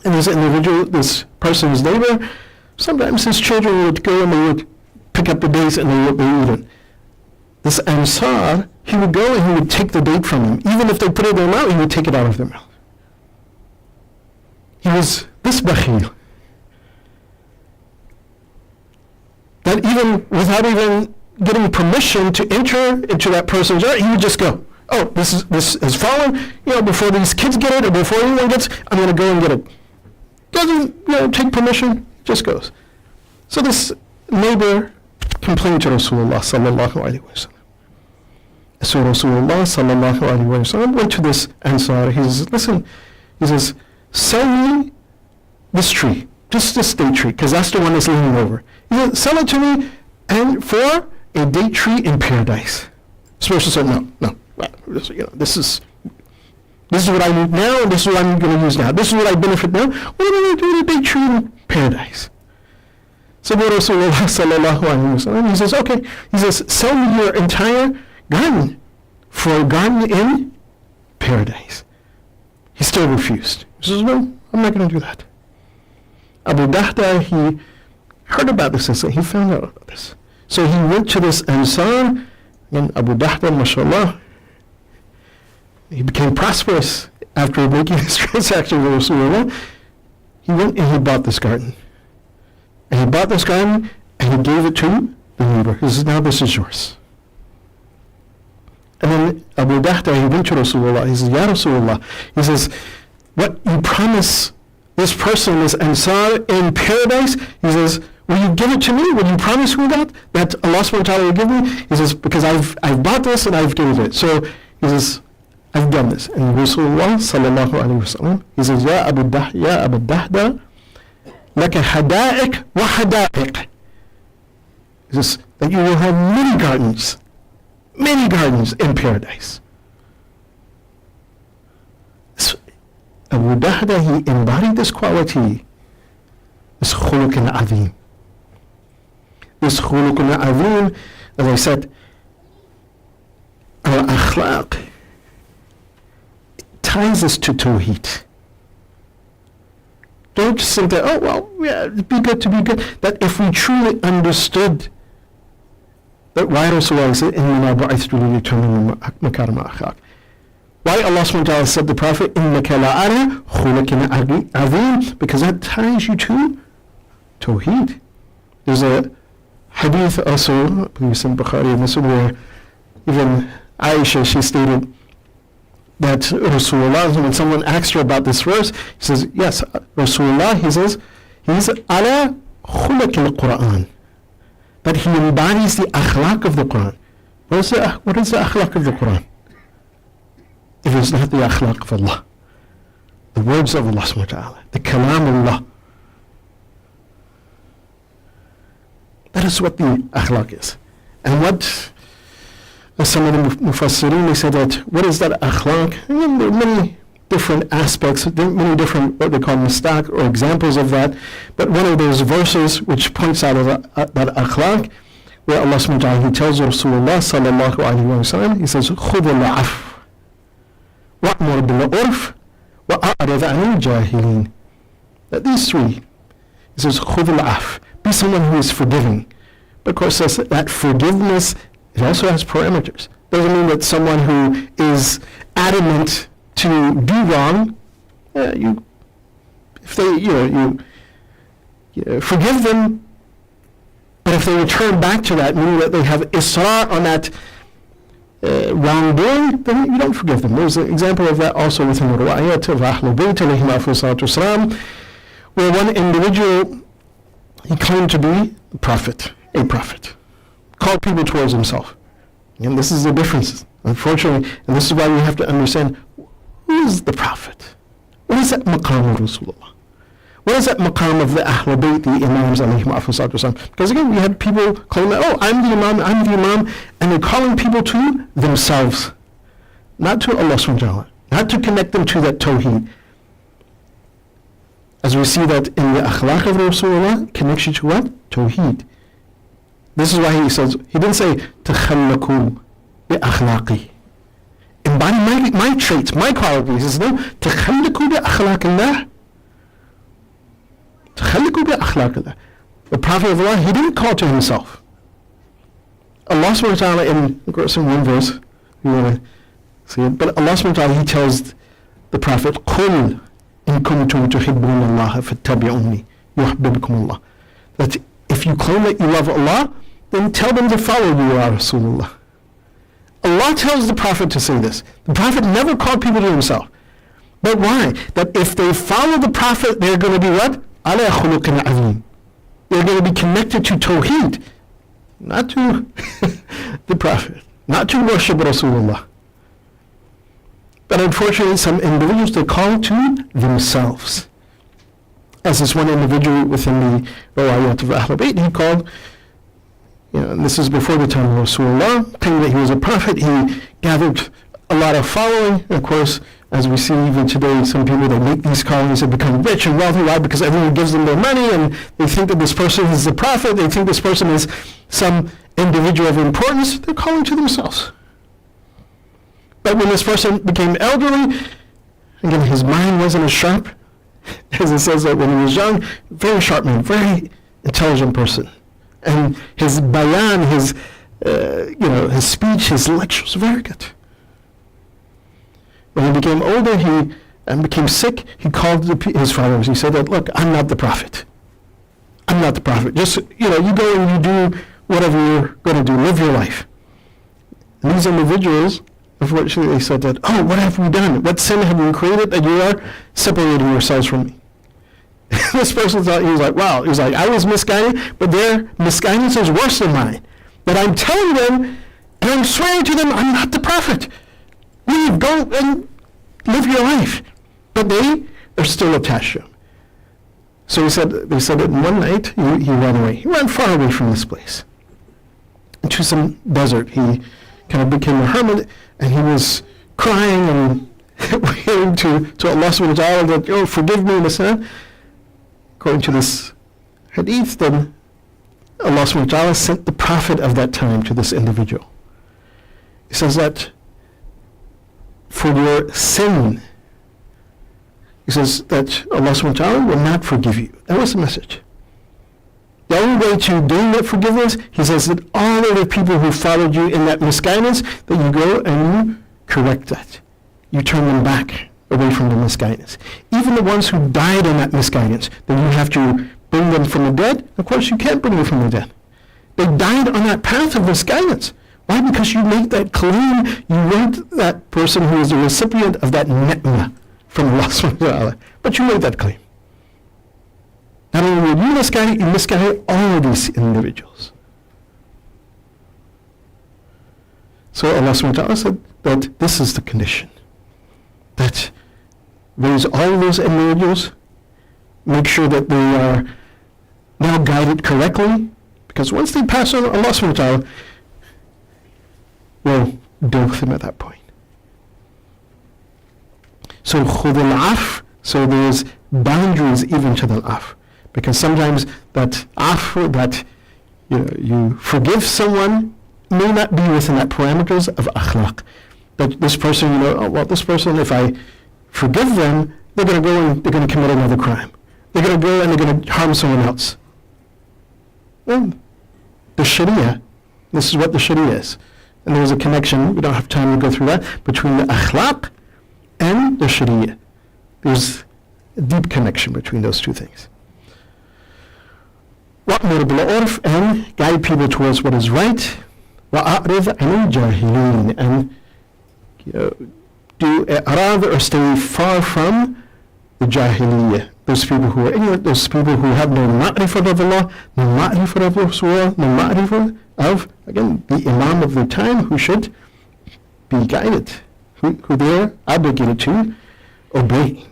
And this individual, this person's neighbor, sometimes his children would go and they would pick up the dates and they would be eaten. This Ansar, he would go and he would take the date from them. Even if they put it in their mouth, he would take it out of their mouth. He was this bakhil, that even without even getting permission to enter into that person's yard, he would just go. Oh, this has fallen. Before these kids get it or before anyone gets, I'm going to go and get it. Doesn't take permission, just goes. So this neighbor complained to Rasulullah sallallahu alaihi wasallam. So Rasulullah sallallahu alaihi wasallam went to this Ansar. He says, listen, he says, sell me this tree, just this date tree, because that's the one that's leaning over. He said, sell it to me and for a date tree in paradise. This person said, no. This is what I need now, and this is what I'm going to use now. This is what I benefit now. What am I going to do with a date tree in paradise? So Rasulullah sallallahu alaihi wasallam, he says, okay. He says, sell me your entire garden for a garden in paradise. He still refused. He says, no, I'm not going to do that. Abu Dahda, he heard about this incident. He found out about this. So he went to this Ansar, and Abu Dahda, mashallah, he became prosperous after making this transaction with Rasulullah. He went and he bought this garden. And he bought this garden and he gave it to the neighbor. He says, now this is yours. And then Abu Dahda, he went to Rasulullah. He says, Ya Rasulullah, he says, what you promise this person, this Ansar in paradise, he says, will you give it to me? Will you promise me that Allah subhanahu wa ta'ala will give me? He says, because I've bought this and I've given it. So he says, I've done this. And Rasulullah sallallahu alayhi wa sallam, he says, Ya Abu Dahda, laka hada'ik wa hada'iq. He says, that you will have many gardens in paradise. So Abu Dahda, he embodied this quality, this khuluqun azim. This khuluqun azim, as I said, our akhlaq ties us to Tawheed. Don't just think that, oh, well, yeah, be good to be good. That if we truly understood that why Rasulullah said, إِنَّمَا بُعِثْتُ لِيُتَمِّمَ مَكَارِمَ الْأَخْلَاقِ. Why Allah subhanahu wa ta'ala said the Prophet, إِنَّكَ لَعَلَى خُلُقٍ عَظِيمٍ, because that ties you to Tawheed. There's a hadith also, I believe it's in Bukhari and Muslim, where even Aisha, she stated that Rasulullah, when someone asked her about this verse, he says, yes, Rasulullah, he says, he's ala khulaq al-Quran, that he embodies the akhlaq of the Quran. What is the akhlaq of the Quran? If it's not the akhlaq of Allah, the words of Allah subhanahu wa ta'ala, the kalam Allah. That is what the akhlaq is. And what some of the Mufassirin, they said that, what is that akhlaq? And there are many different aspects, many different, what they call mistaq, or examples of that. But one of those verses which points out that akhlaq, where Allah subhanahu wa ta'ala, He tells Rasulullah sallallahu alayhi wa sallam, He says, خُذُ الْعَفْوَ وَأْمُرْ بِالْعُرْفِ وَأَعْرِضْ عَنِ الْجَاهِلِينَ. That these three, He says, خُذُ الْعَفْوَ, be someone who is forgiving. But of course, that forgiveness, it also has parameters. Doesn't mean that someone who is adamant to do wrong, if they, you forgive them, but if they return back to that, meaning that they have israr on that wrongdoing, then you don't forgive them. There's an example of that also within the riwayat of Ahlul Bayt alayhim afsalatu wasalam, where one individual, he claimed to be a prophet, called people towards himself. And this is the difference, unfortunately, and this is why we have to understand, who is the prophet? What is that maqam of Rasulullah? What is that maqam of the Ahlul Bayt, the Imams alayhim afsalatu wasalam? Because again, we had people claim that, oh, I'm the Imam, and they're calling people to themselves, not to Allah subhanahu wa ta'ala, not to connect them to that tawheed. As we see that in the akhlaq of Rasulullah, connects you to what? Tawheed. This is why he says, he didn't say, تَخَلَّكُوا بِأَخْلَاقِي, embody my traits, my qualities. He says, no, تَخَلَّكُوا بِأَخْلَاقِ اللَّهِ. تَخَلَّكُوا بِأَخْلَاقِ اللَّهِ. The Prophet of Allah, he didn't call to himself. Allah subhanahu wa ta'ala, in one verse, we want to see it, but Allah subhanahu wa ta'ala, He tells the Prophet, قُلْ إِن كُنْتُمْ تُحِبُّونَ اللَّهَ فَاتَّبِعُونِي يُحْبِبْكُمُ اللَّهِ. That if you claim that you love Allah, then tell them to follow you, Ya Rasulullah. Allah tells the Prophet to say this. The Prophet never called people to himself. But why? That if they follow the Prophet, they're going to be what? عَلَى خُلُقٍ عَظِيمٍ. They're going to be connected to Tawheed, not to the Prophet, not to worship Rasulullah. But unfortunately, some individuals, they call to themselves. As this one individual within the riwayat of Ahlul Bayt, he called, and this is before the time of Rasulullah, claiming that he was a prophet. He gathered a lot of following. And of course, as we see even today, some people that make these callings have become rich and wealthy. Why? Because everyone gives them their money, and they think that this person is the prophet. They think this person is some individual of importance. They're calling to themselves. But when this person became elderly, again, his mind wasn't as sharp. As it says that when he was young, very sharp man, very intelligent person. And his bayan, his speech, his lectures, very good. When he became older, he became sick, he called his followers. He said that, look, I'm not the prophet. I'm not the prophet. Just, you go and you do whatever you're going to do. Live your life. And these individuals, unfortunately, they said that, oh, what have we done? What sin have we created that you are separating yourselves from me? This person thought, he was like, wow. He was like, I was misguided, but their misguidance is worse than mine. But I'm telling them, and I'm swearing to them, I'm not the prophet. Leave, go and live your life. But they are still attached to him. So they said that one night he ran away. He ran far away from this place. Into some desert. He kind of became a hermit, and he was crying and waiting to Allah subhanahu wa ta'ala that, oh, forgive me, and this. According to this hadith, then Allah subhanahu wa ta'ala sent the Prophet of that time to this individual. He says that for your sin, he says that Allah subhanahu wa ta'ala will not forgive you. That was the message. The only way to gain that forgiveness, he says that all of the people who followed you in that misguidance, that you go and you correct that. You turn them back away from the misguidance. Even the ones who died in that misguidance, then you have to bring them from the dead. Of course, you can't bring them from the dead. They died on that path of misguidance. Why? Because you make that claim, you want that person who is the recipient of that ni'mah from Allah subhanahu wa ta'ala. But you made that claim. Not only were you misguided, you misguided all of these individuals. So Allah subhanahu wa ta'ala said that this is the condition. That raise all of those individuals, make sure that they are now guided correctly, because once they pass on Allah subhanahu wa ta'ala, well, deal with him at that point. So khud al-af, so there's boundaries even to the af. Because sometimes that af, that you forgive someone, may not be within that parameters of akhlaq. That this person, this person, if I forgive them, they're going to go and they're going to commit another crime. They're going to go and they're going to harm someone else. Well, the Sharia, this is what the Sharia is. And there's a connection, we don't have time to go through that, between the akhlaq and the Sharia. There's a deep connection between those two things. وَأْمُرْ بِالْعُرْفِ, and guide people towards what is right. وَأَعْرِضْ عَنِ الْجَاهِلِينَ, and do i'rad, or stay far from the jahiliyyah, those people who are ignorant, those people who have no ma'rifah of Allah, no ma'rifah of Rasulullah, no ma'rifah of, again, the Imam of their time, who should be guided, who they are obligated to obey.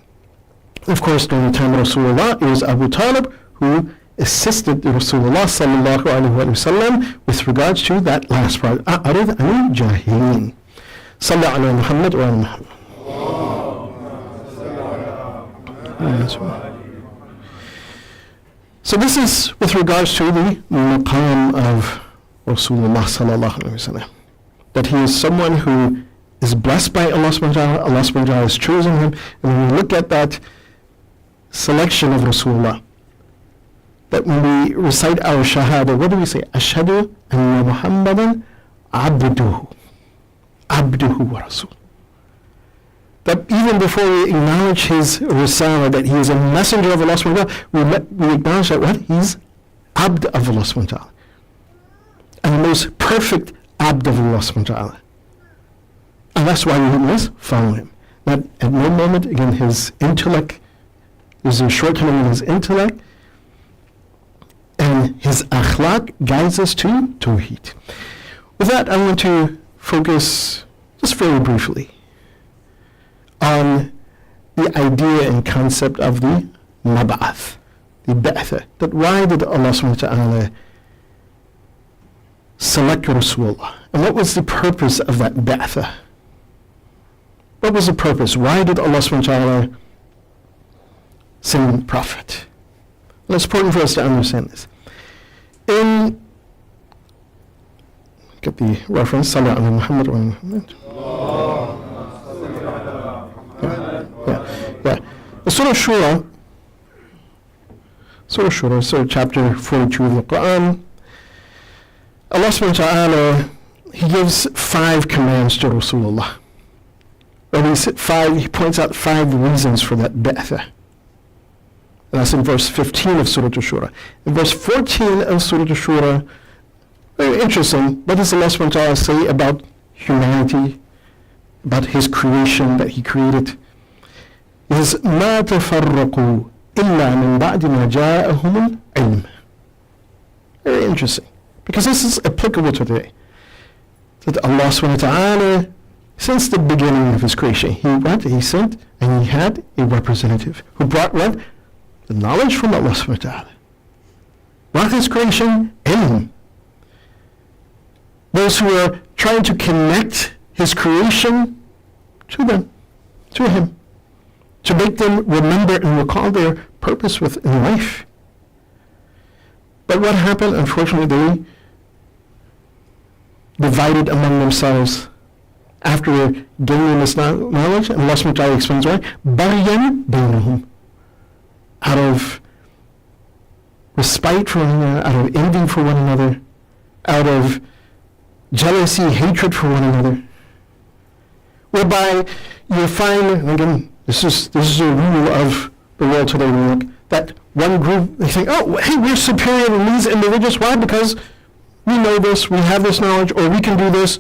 Of course, during the time of Rasulullah, it was Abu Talib who assisted Rasulullah sallallahu alaihi wasallam with regards to that last part. A'rid anil jahilin. Salli ala Muhammad wa ala Muhammad. So this is with regards to the maqam of Rasulullah sallallahu alaihi wasallam, that he is someone who is blessed by Allah subhanahu wa ta'ala. Allah subhanahu wa ta'ala has chosen him. And when we look at that selection of Rasulullah, that when we recite our shahada, what do we say? Ashhadu anna Muhammadan abduhu wa rasul. That even before we acknowledge his risala, that he is a messenger of Allah subhanahu wa ta'ala, we acknowledge that what? He's abd of Allah subhanahu wa ta'ala. And the most perfect abd of Allah subhanahu wa ta'ala. And that's why we must follow him. That at no moment, again, his intellect, there's a shortcoming in his intellect, and his akhlaq guides us to tawheed. With that, I want to focus just very briefly on the idea and concept of the Mab'ath, the Ba'tha. That why did Allah subhanahu wa ta'ala select Rasulullah? And what was the purpose of that Ba'tha? What was the purpose? Why did Allah subhanahu wa ta'ala send the Prophet? Well, it's important for us to understand this. Get the reference, Sallallahu Alaihi Muhammad wa Muhammad. Yeah. The Surah Shura, so chapter 42 of the Quran, Allah subhanahu wa ta'ala, he gives 5 commands to Rasulullah. He points out 5 reasons for that ba'tha. And that's in verse 15 of Surah Shura. In verse 14 of Surah Shura, very interesting, what does Allah subhanahu wa ta'ala say about humanity, about his creation that he created? It says, مَا تَفَرَّقُوا إِلَّا مِنْ بَعْدِ مَا جَاءَهُمُ الْعِلْمُ. Very interesting, because this is applicable today. That Allah subhanahu wa ta'ala, since the beginning of his creation, he sent and he had a representative who brought what? The knowledge from Allah subhanahu wa ta'ala. Brought his creation, ilm. Those who are trying to connect his creation to them, to him, to make them remember and recall their purpose in life. But what happened? Unfortunately, they divided among themselves after gaining this knowledge, and Allah subhanahu wa ta'ala explains why. بَغْيًا بَيْنَهُمْ. Out of respite for one another, out of envy for one another, out of jealousy, hatred for one another. Whereby you find, and again, this is a rule of the world today, that one group, they think, oh, hey, we're superior to these individuals. Why? Because we know this, we have this knowledge, or we can do this,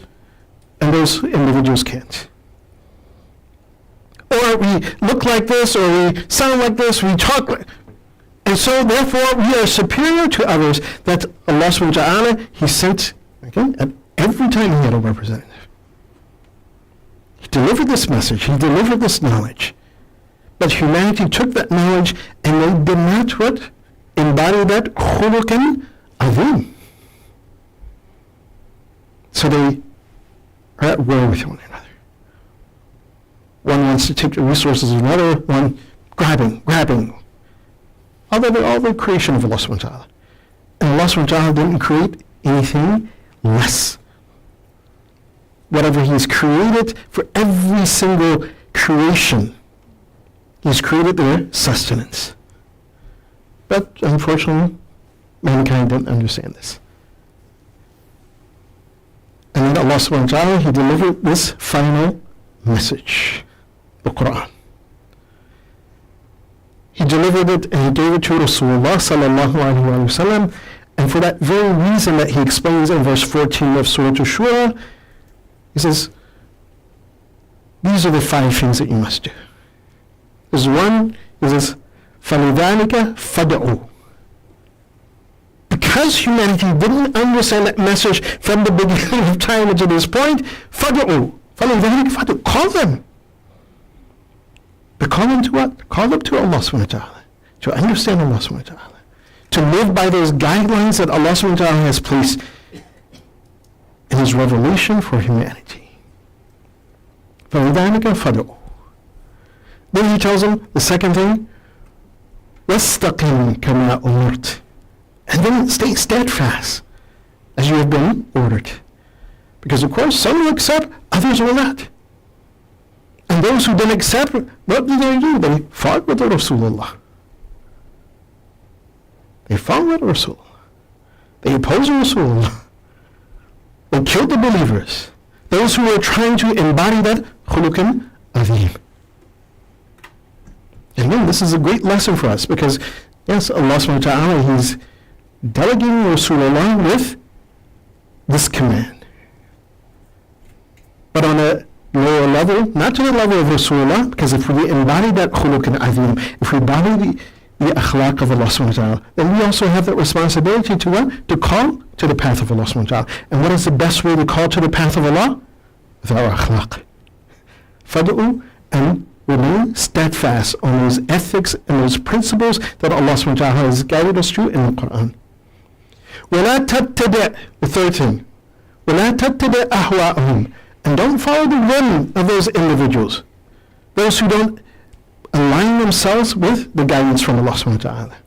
and those individuals can't. Or we look like this, or we sound like this, we talk like, and so therefore we are superior to others. That Allah subhanahu wa ta'ala, he sent, again, at every time he had a representative. He delivered this message, he delivered this knowledge. But humanity took that knowledge and they did not what? Embody that khuluqan azim. So they are at war with one another. One wants to take the resources of another, one grabbing. Although they're all the creation of Allah subhanahu wa ta'ala. And Allah subhanahu wa ta'ala didn't create anything less. Whatever He's created for every single creation, He's created their sustenance. But unfortunately, mankind didn't understand this. And then Allah subhanahu wa ta'ala, He delivered this final message, the Quran. He delivered it and He gave it to Rasulullah sallallahu alaihi wasallam. And for that very reason that He explains in verse 14 of Surah Ash-Shura, He says, these are the 5 things that you must do. There's one, He says, فَلِذَلِكَ فَدْعُوا. Because humanity didn't understand that message from the beginning of time to this point, فَدْعُوا. فَلِذَلِكَ فَدْعُوا. Call them. But call them to what? Call them to Allah subhanahu wa ta'ala. To understand Allah subhanahu wa ta'ala. To live by those guidelines that Allah subhanahu wa ta'ala has placed in His revelation for humanity. فَلِذَلِكَ فَدْعُوا. Then He tells them the second thing, وَاسْتَقِمْ كَمَا أُمِرْتَ. And then stay steadfast as you have been ordered. Because of course some will accept, others will not. And those who didn't accept, what did they do? They fought with the Rasulullah. They fought with Rasulullah. They opposed Rasulullah. They killed the believers. Those who were trying to embody that khuluqan azim. And again, this is a great lesson for us because, yes, Allah subhanahu wa ta'ala, He's delegating Rasulullah with this command. But on a lower level, not to the level of Rasulullah, because if we embody that khuluqan azim, if we embody the akhlaq of Allah subhanahu wa ta'ala, then we also have that responsibility to what? To call to the path of Allah subhanahu wa ta'ala. And what is the best way to call to the path of Allah? With our akhlaq. Fad'u, and remain steadfast on those ethics and those principles that Allah subhanahu wa ta'ala has guided us to in the Quran. وَلَا تَتَّبِعْ, the third thing, وَلَا تَتَّبِعْ أَهْوَاءَهُمْ, and don't follow the whim of those individuals, those who don't align themselves with the guidance from Allah subhanahu wa ta'ala.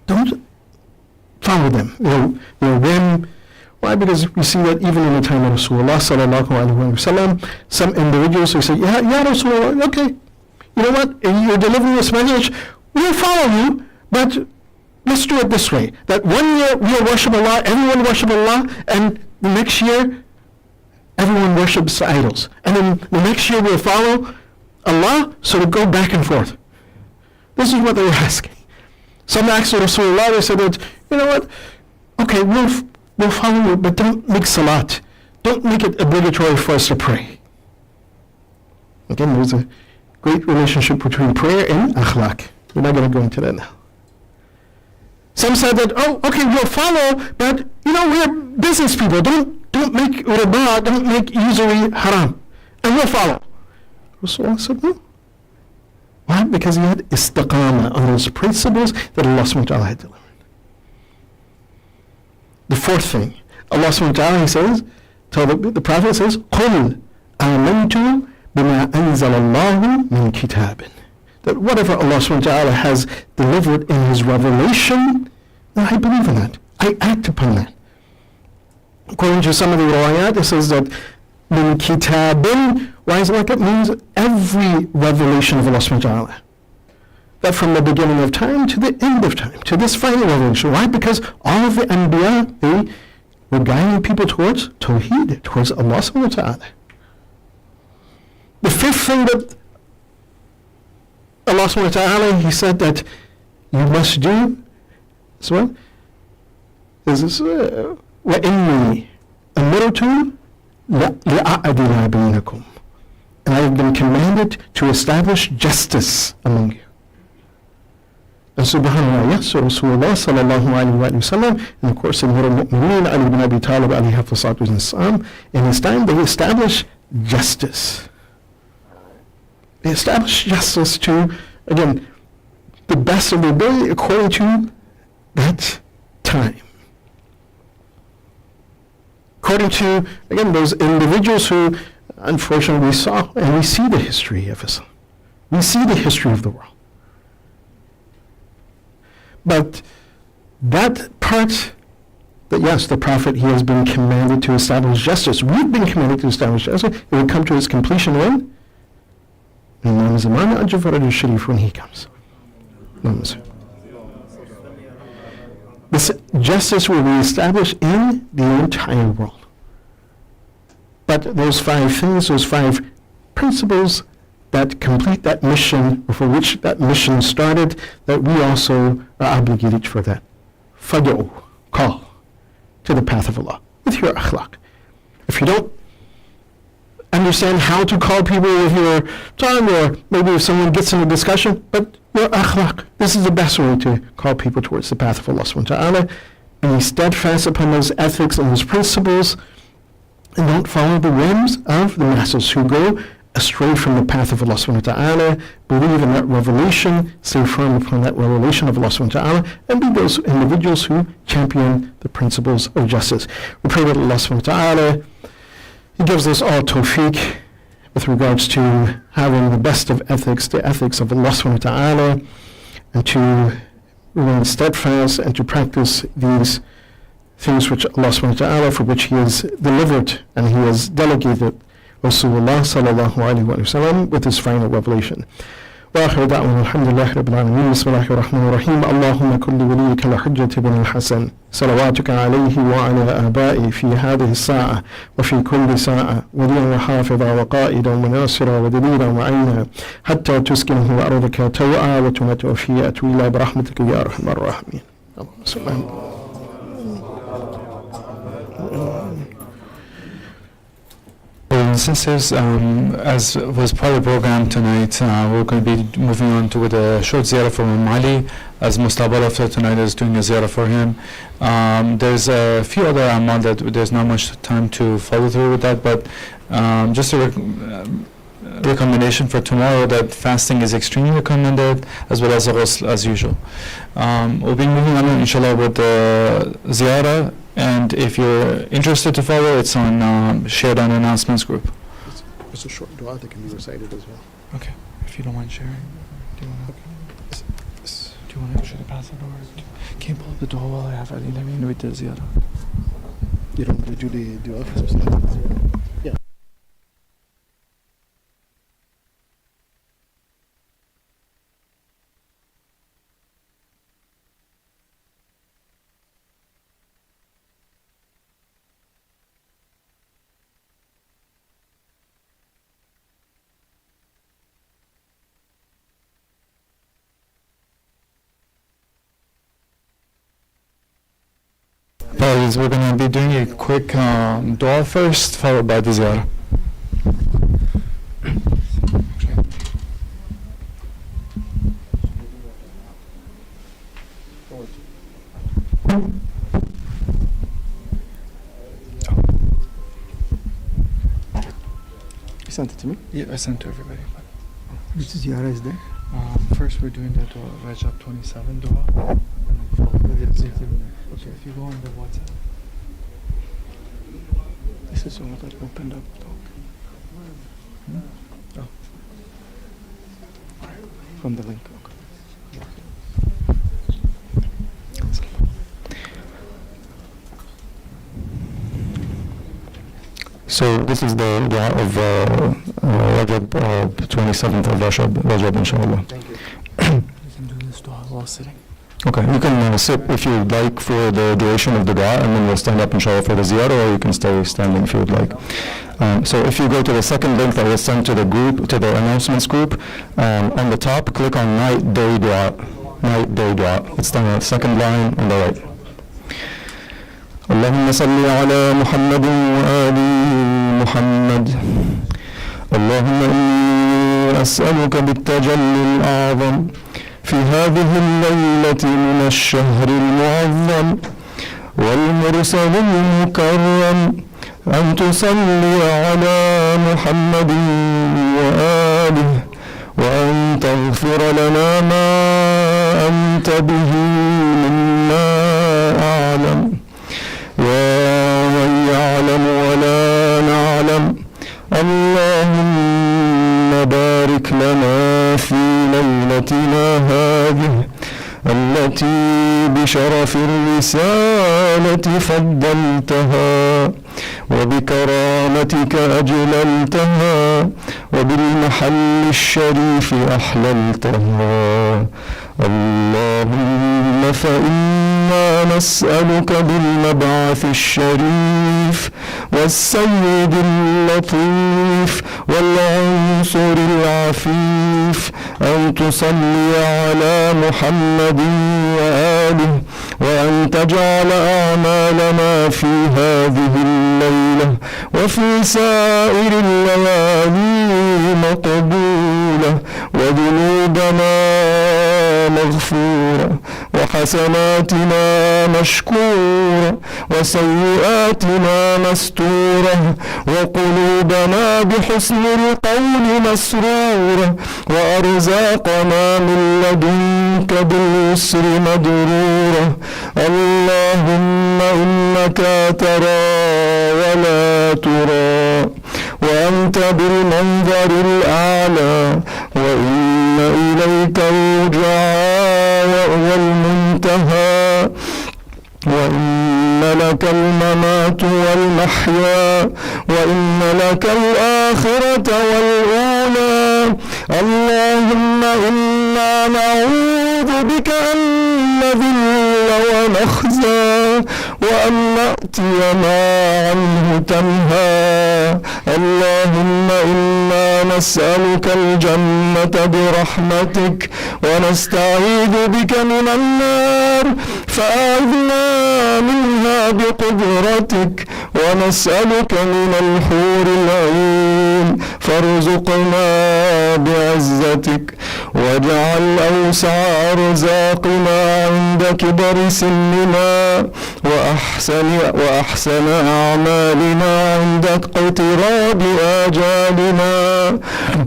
Don't follow them, their whim. Why? Because we see that even in the time of Rasulullah sallallahu alaihi wasallam, some individuals who say, yeah, Rasulullah, okay, you know what, you're delivering this message, we'll follow you, but let's do it this way, that 1 year we'll worship Allah, everyone worship Allah, and the next year everyone worships idols. And then the next year we'll follow Allah, so to go back and forth. This is what they were asking. Some asked Rasulullah, they said that, you know what, okay, we'll follow you, but don't make salat. Don't make it obligatory for us to pray. Again, there's a great relationship between prayer and akhlaq. We're not going to go into that now. Some said that, oh, okay, we'll follow, but, you know, we're business people. Don't make riba, don't make usury haram. And we'll follow. Rasulullah said, no. Why? Because he had istiqamah on those principles that Allah subhanahu wa ta'ala had delivered. The fourth thing, Allah subhanahu wa ta'ala, He says, the Prophet says, قُلْ آمَنْتُ بِمَا أَنزَلَ اللَّهُ مِنْ كِتَابٍ. That whatever Allah subhanahu wa ta'ala has delivered in His revelation, I believe in that. I act upon that. According to some of the riwayat, it says that min kitabin, why is it like it means every revelation of Allah subhanahu wa ta'ala. That from the beginning of time to the end of time, to this final revelation. Why? Because all of the Anbiya, they were guiding people towards Tawheed, towards Allah subhanahu wa ta'ala. The fifth thing that Allah subhanahu wa ta'ala, He said that you must do, is what? Is this, وَإِنِّي أَمِرْتُ لِأَعْدِلَ بَيْنَكُمْ. And I have been commanded to establish justice among you. And subhanAllah, yes, Rasulullah sallallahu alayhi wa sallam, and of course, Amir al-Mu'mineen, Ali ibn Abi Talib, alayhi salatu wassalam, in his time, they established justice. They established justice to, again, the best of their ability according to that time. according to, again, those individuals who, unfortunately, we saw, and we see the history of Islam. We see the history of the world. But that part, that yes, the Prophet, he has been commanded to establish justice. We've been commanded to establish justice. It will come to its completion when? In Zaman al-Jafar al-Sharif, when he comes. This justice will be established in the entire world. But those 5 things, those 5 principles that complete that mission, or for which that mission started, that we also are obligated for that. Fad'u, call to the path of Allah with your akhlaq. If you don't understand how to call people with your tongue, or maybe if someone gets in a discussion, but your akhlaq, this is the best way to call people towards the path of Allah subhanahu wa ta'ala, and be steadfast upon those ethics and those principles, and don't follow the whims of the masses who go astray from the path of Allah subhanahu wa ta'ala. Believe in that revelation, stay firm upon that revelation of Allah subhanahu wa ta'ala, and be those individuals who champion the principles of justice. We pray that Allah subhanahu wa ta'ala, He gives us all tawfiq with regards to having the best of ethics, the ethics of Allah subhanahu wa ta'ala, and to remain steadfast and to practice these things which Allah subhanahu wa ta'ala, for which He has delivered and He has delegated Rasulullah sallallahu alayhi wa sallam with His final revelation. وآخر دعوانا الحمد لله رب العالمين بسم الله الرحمن الرحيم اللهم كن لوليك الحجة بن الحسن صلواتك عليه وعلى آبائه في هذه الساعة وفي كل ساعة وليا وحافظا وقائدا وناصرا ودليلا وعينا حتى تسكنه أرضك توعا وتمتع فيه أتويلا برحمتك يا أرحم الراحمين. اللهم صل على Brothers and sisters, as was part of the program tonight, we're going to be moving on to with a short ziyarah for Ali, as Mustafa for tonight is doing a ziyarah for him. There's a few other amal that there's not much time to follow through with that, but just a recommendation for tomorrow that fasting is extremely recommended, as well as a ghusl as usual. We'll be moving on inshallah with the ziyarah, and if you're interested to follow, it's on shared on announcements group. It's a short dua that can be recited as well. Okay, if you don't mind sharing. Do you want to show the passage, or can you pull up the dua while I have Ali? Let me read the ziyarah. You don't want to do the dua first? Yeah. We're going to be doing a quick dua first, followed by the ziyarah. You sent it to me? Yeah, I sent to everybody. Which ziyarah is there? First, we're doing the dua, Rajab 27 dua. And then followed by the ziyarah. Okay, if you go on the WhatsApp. This is what I opened up. Oh. From the link. So this is the dua of Rajab, 27th of Rajab, inshallah. Thank you. You can do this dua while sitting. Okay, you can sit if you would like for the duration of the dua, and then we'll stand up inshallah for the ziyarah, or you can stay standing if you would like. So if you go to the second link that was sent to the group, to the announcements group, on the top, click on night day dua. Night day dua. It's on the second line on the right. اللهم صل على محمد وآل محمد اللهم إني أسألك بالتجلي الأعظم في هذه الليلة من الشهر المعظم والمرسل المكرم أن تصلي على محمد وآله وأن تغفر لنا ما أنت به منا أعلم يا من يعلم اللهم بارك لنا في ليلتنا هذه التي بشرف الرسالة فضلتها وبكرامتك أجللتها وبالمحل الشريف أحللتها. اللهم فإنا نسألك بالمبعث الشريف والسيد اللطيف والعنصر العفيف أن تصلي على محمد وآله وأن تجعل أعمالنا في هذه الليلة وفي سائر الليالي مقبولة وذنوبنا مغفورة وحسناتنا مشكورة وسيئاتنا مستورة وقلوبنا بحسن القول مسرورة وأرزاقنا من لدنك باليسر مدرورة. اللهم إنك ترى ولا ترى وأنت بالمنظر الأعلى وإن إليك الرجعى والمنتهى وإن لك الممات والمحيا وإن لك الآخرة والأولى. اللهم إنا نعوذ بك أن نذل ونخزى وأن نأتي ما عنه تنهى. اللهم إنا نسألك الجنة برحمتك ونستعيذ بك من النار فأعذنا منها بقدرتك ونسألك من الحور العين فارزقنا بعزتك واجعل أوسع أرزاقنا عند كبر سننا وأحسن أعمالنا عند اقتراب آجالنا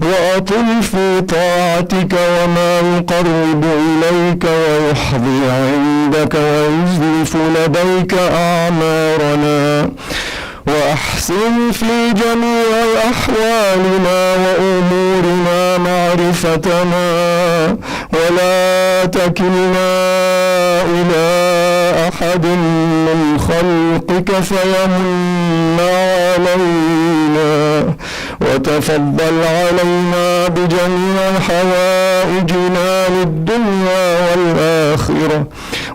وأطل في طاعتك وما يقرب إليك ويحظي عندك ويزلف لديك أعمارنا وأحسن في جميع أحوالنا وأمورنا معرفتنا ولا تكلنا إلى أحد من خلقك فيمن علينا وتفضل علينا بجميع حوائجنا للدنيا والآخرة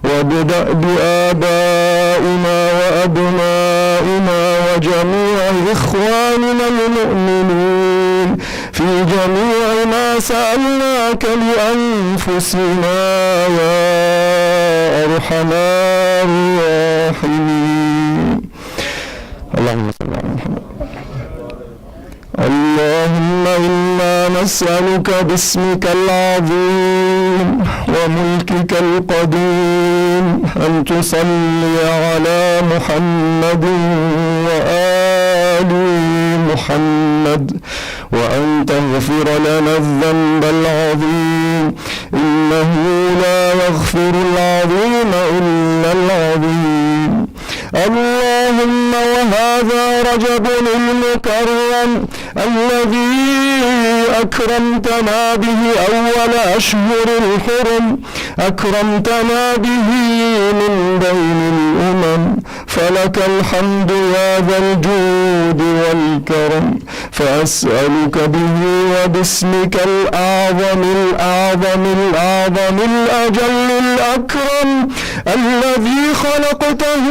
وابدأ بآبائنا وأبنائنا وجميع إخواننا المؤمنين في جميع ما سألناك لأنفسنا يا أرحم الراحمين. اللهم صل على محمد. اللهم إنا نسألك باسمك العظيم وملكك القديم أن تصلي على محمد وآل محمد وأن تغفر لنا الذنب العظيم إنه لا يغفر العظيم إلا العظيم. اللهم وهذا رجب المكرم الذي أكرمتنا به أول أشهر الحرم أكرمتنا به من بين الأمم فلك الحمد يا ذا الجود والكرم فأسألك به وباسمك الأعظم الأعظم الأعظم الأجل الأكرم الذي خلقته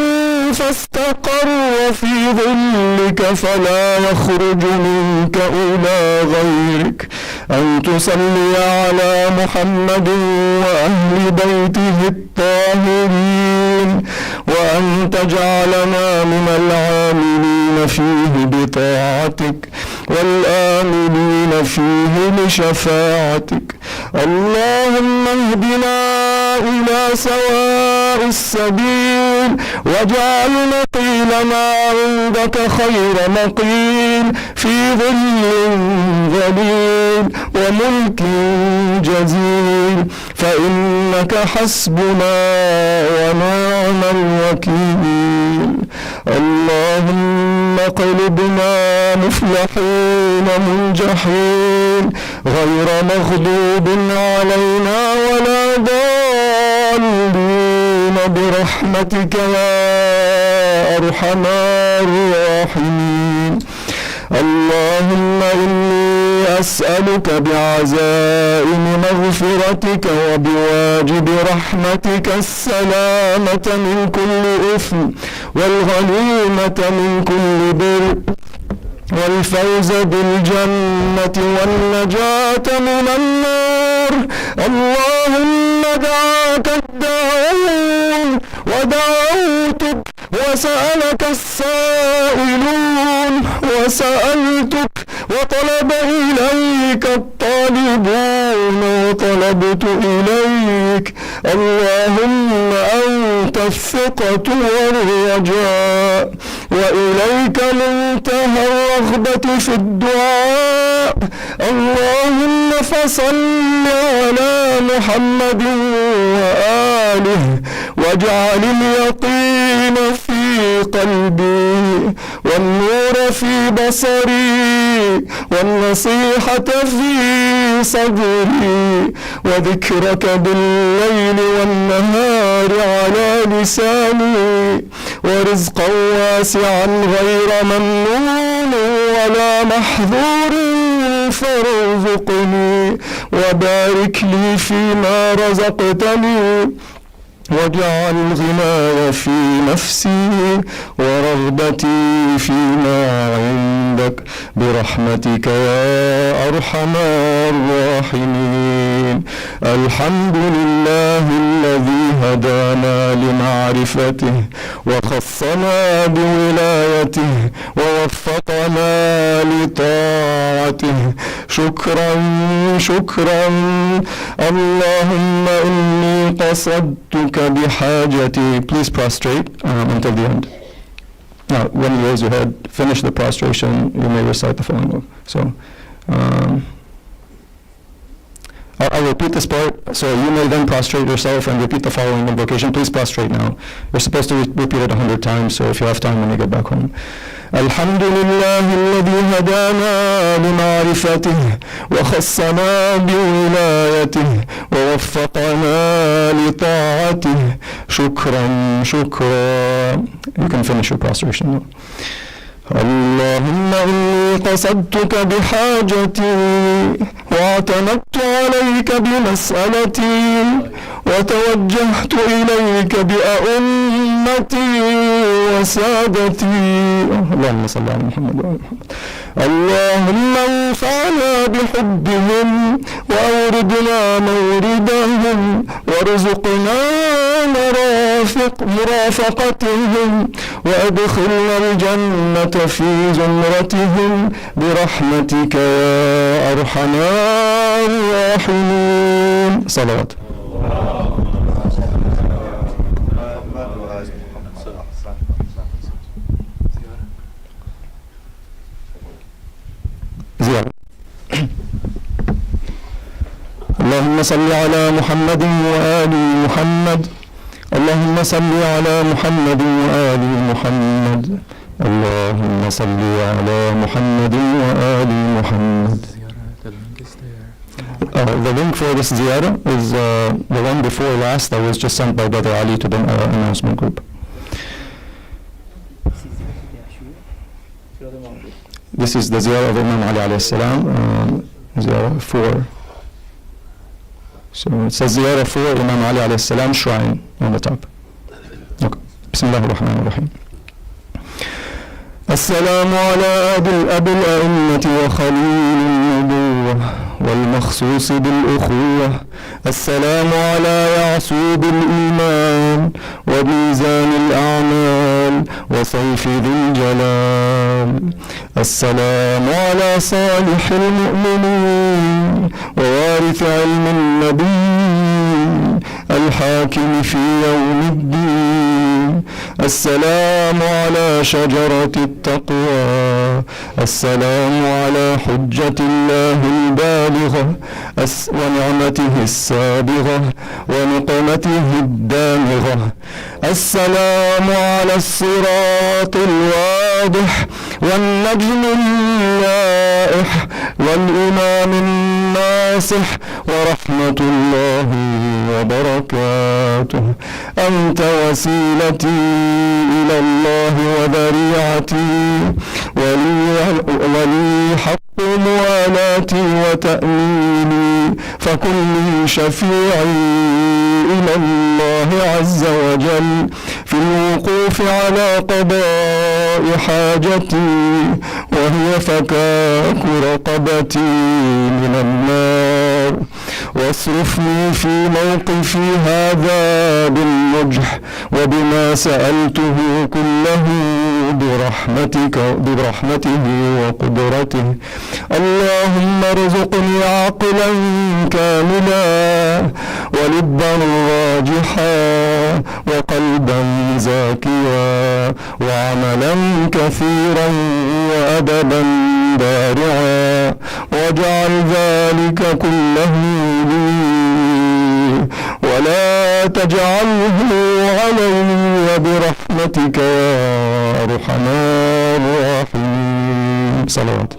فاستقر في ظلك فلا يخرج منك إلى غيرك أن تصلي على محمد وأهل بيته الطاهرين وأن تجعلنا من العاملين فيه بطاعتك والآمنين فيه لشفاعتك. اللهم اهدنا إلى سواء السبيل واجعل مقيلنا عندك خير مقيل في ظل ظليل وملك جزيل فإنك حسبنا ونعم الوكيل. اللهم قلبنا مفلحين منجحين غير مغضوب علينا ولا ضالين برحمتك يا أرحم الراحمين. اللهم إني أسألك بعزائم مغفرتك وبواجب رحمتك السلامة من كل إثم والغنيمة من كل بر والفوز بالجنة والنجاة من النار. اللهم دعاك الداعون ودعوتك وسألك السائلون وسألتك وطلب إليك الطالبون وطلبت إليك. اللهم أنت الثقة والرجاء وإليك منتهى الرغبة في الدعاء. اللهم فصل على محمد وآله واجعل اليقين في قلبي والنور في بصري والنصيحة في صدري وذكرك بالليل والنهار على لساني ورزقا واسعا غير ممنون ولا محظور فارزقني وبارك لي فيما رزقتني واجعل غناي في نفسي ورغبتي فيما عندك برحمتك يا أرحم الراحمين. الحمد لله الذي هدانا لمعرفته وخصنا بولايته ووفقنا لطاعته. شكرا شكرا. اللهم إني قصدتك بحاجتي. Please prostrate until the end. Now, when you raise your head, finish the prostration, you may recite the following. So, I'll repeat this part, so you may then prostrate yourself and repeat the following invocation. Please prostrate now. You're supposed to repeat it 100 times, so if you have time when you get back home. الحمد لله الذي هدانا لمعرفته وخصنا بولايته ووفقنا لطاعته. شكرا شكرا. You can finish your prostration now. اللهم إني قصدتك بحاجتي واعتمدت عليك بمسألتي وتوجهت إليك بأئمتي وسادتي. اللهم صل على محمد وعلى محمد. اللهم انفعنا بحبهم وأوردنا موردهم وارزقنا مرافقتهم وأدخلنا الجنة في زمرتهم برحمتك يا أرحم الراحمين. صلوات. زيارة. اللهم صل على محمد وآل محمد. اللهم صل على محمد وآل محمد. اللهم صل على محمد وآل محمد. The link for this ziyarah is the one before last that was just sent by Brother Ali to the announcement group. This is the ziyarah of Imam Ali alayhi salam, ziyarah 4. So it says ziyarah 4 Imam Ali alayhi salam shrine on the top. Okay. Bismillah ar-Rahman ar-Rahim. السلام على أبي الأئمة وخليل النبوة والمخصوص بالأخوة. السلام على يعصوب الإيمان وميزان الأعمال وسيف ذي الجلال. السلام على صالح المؤمنين ووارث علم النبي الحاكم في يوم الدين. السلام على شجرة التقوى السلام على حجة الله البالغة ونعمته السابغة ونقمته الدامغة. السلام على الصراط الواضح والنجم اللائح والإمام الناصح ورحمة الله وبركاته. أنت وسيلتي إلى الله وذريعتي ولي حق موالاتي وتأميني، فكن لي شفيعي إلى الله عز وجل في الوقوف على قضاء حاجتي وهي فكاك رقبتي من النار. واصرفني في موقفي هذا بالنجح وبما سألته كله برحمته وقدرته. اللهم ارزقني عقلا كاملا ولبا راجحا وقلبا زاكيا وعملا كثيرا وأدبا بارعا، واجعل ذلك كله لي ولا تجعله علي برحمتك يا أرحم الراحمين. صلوات.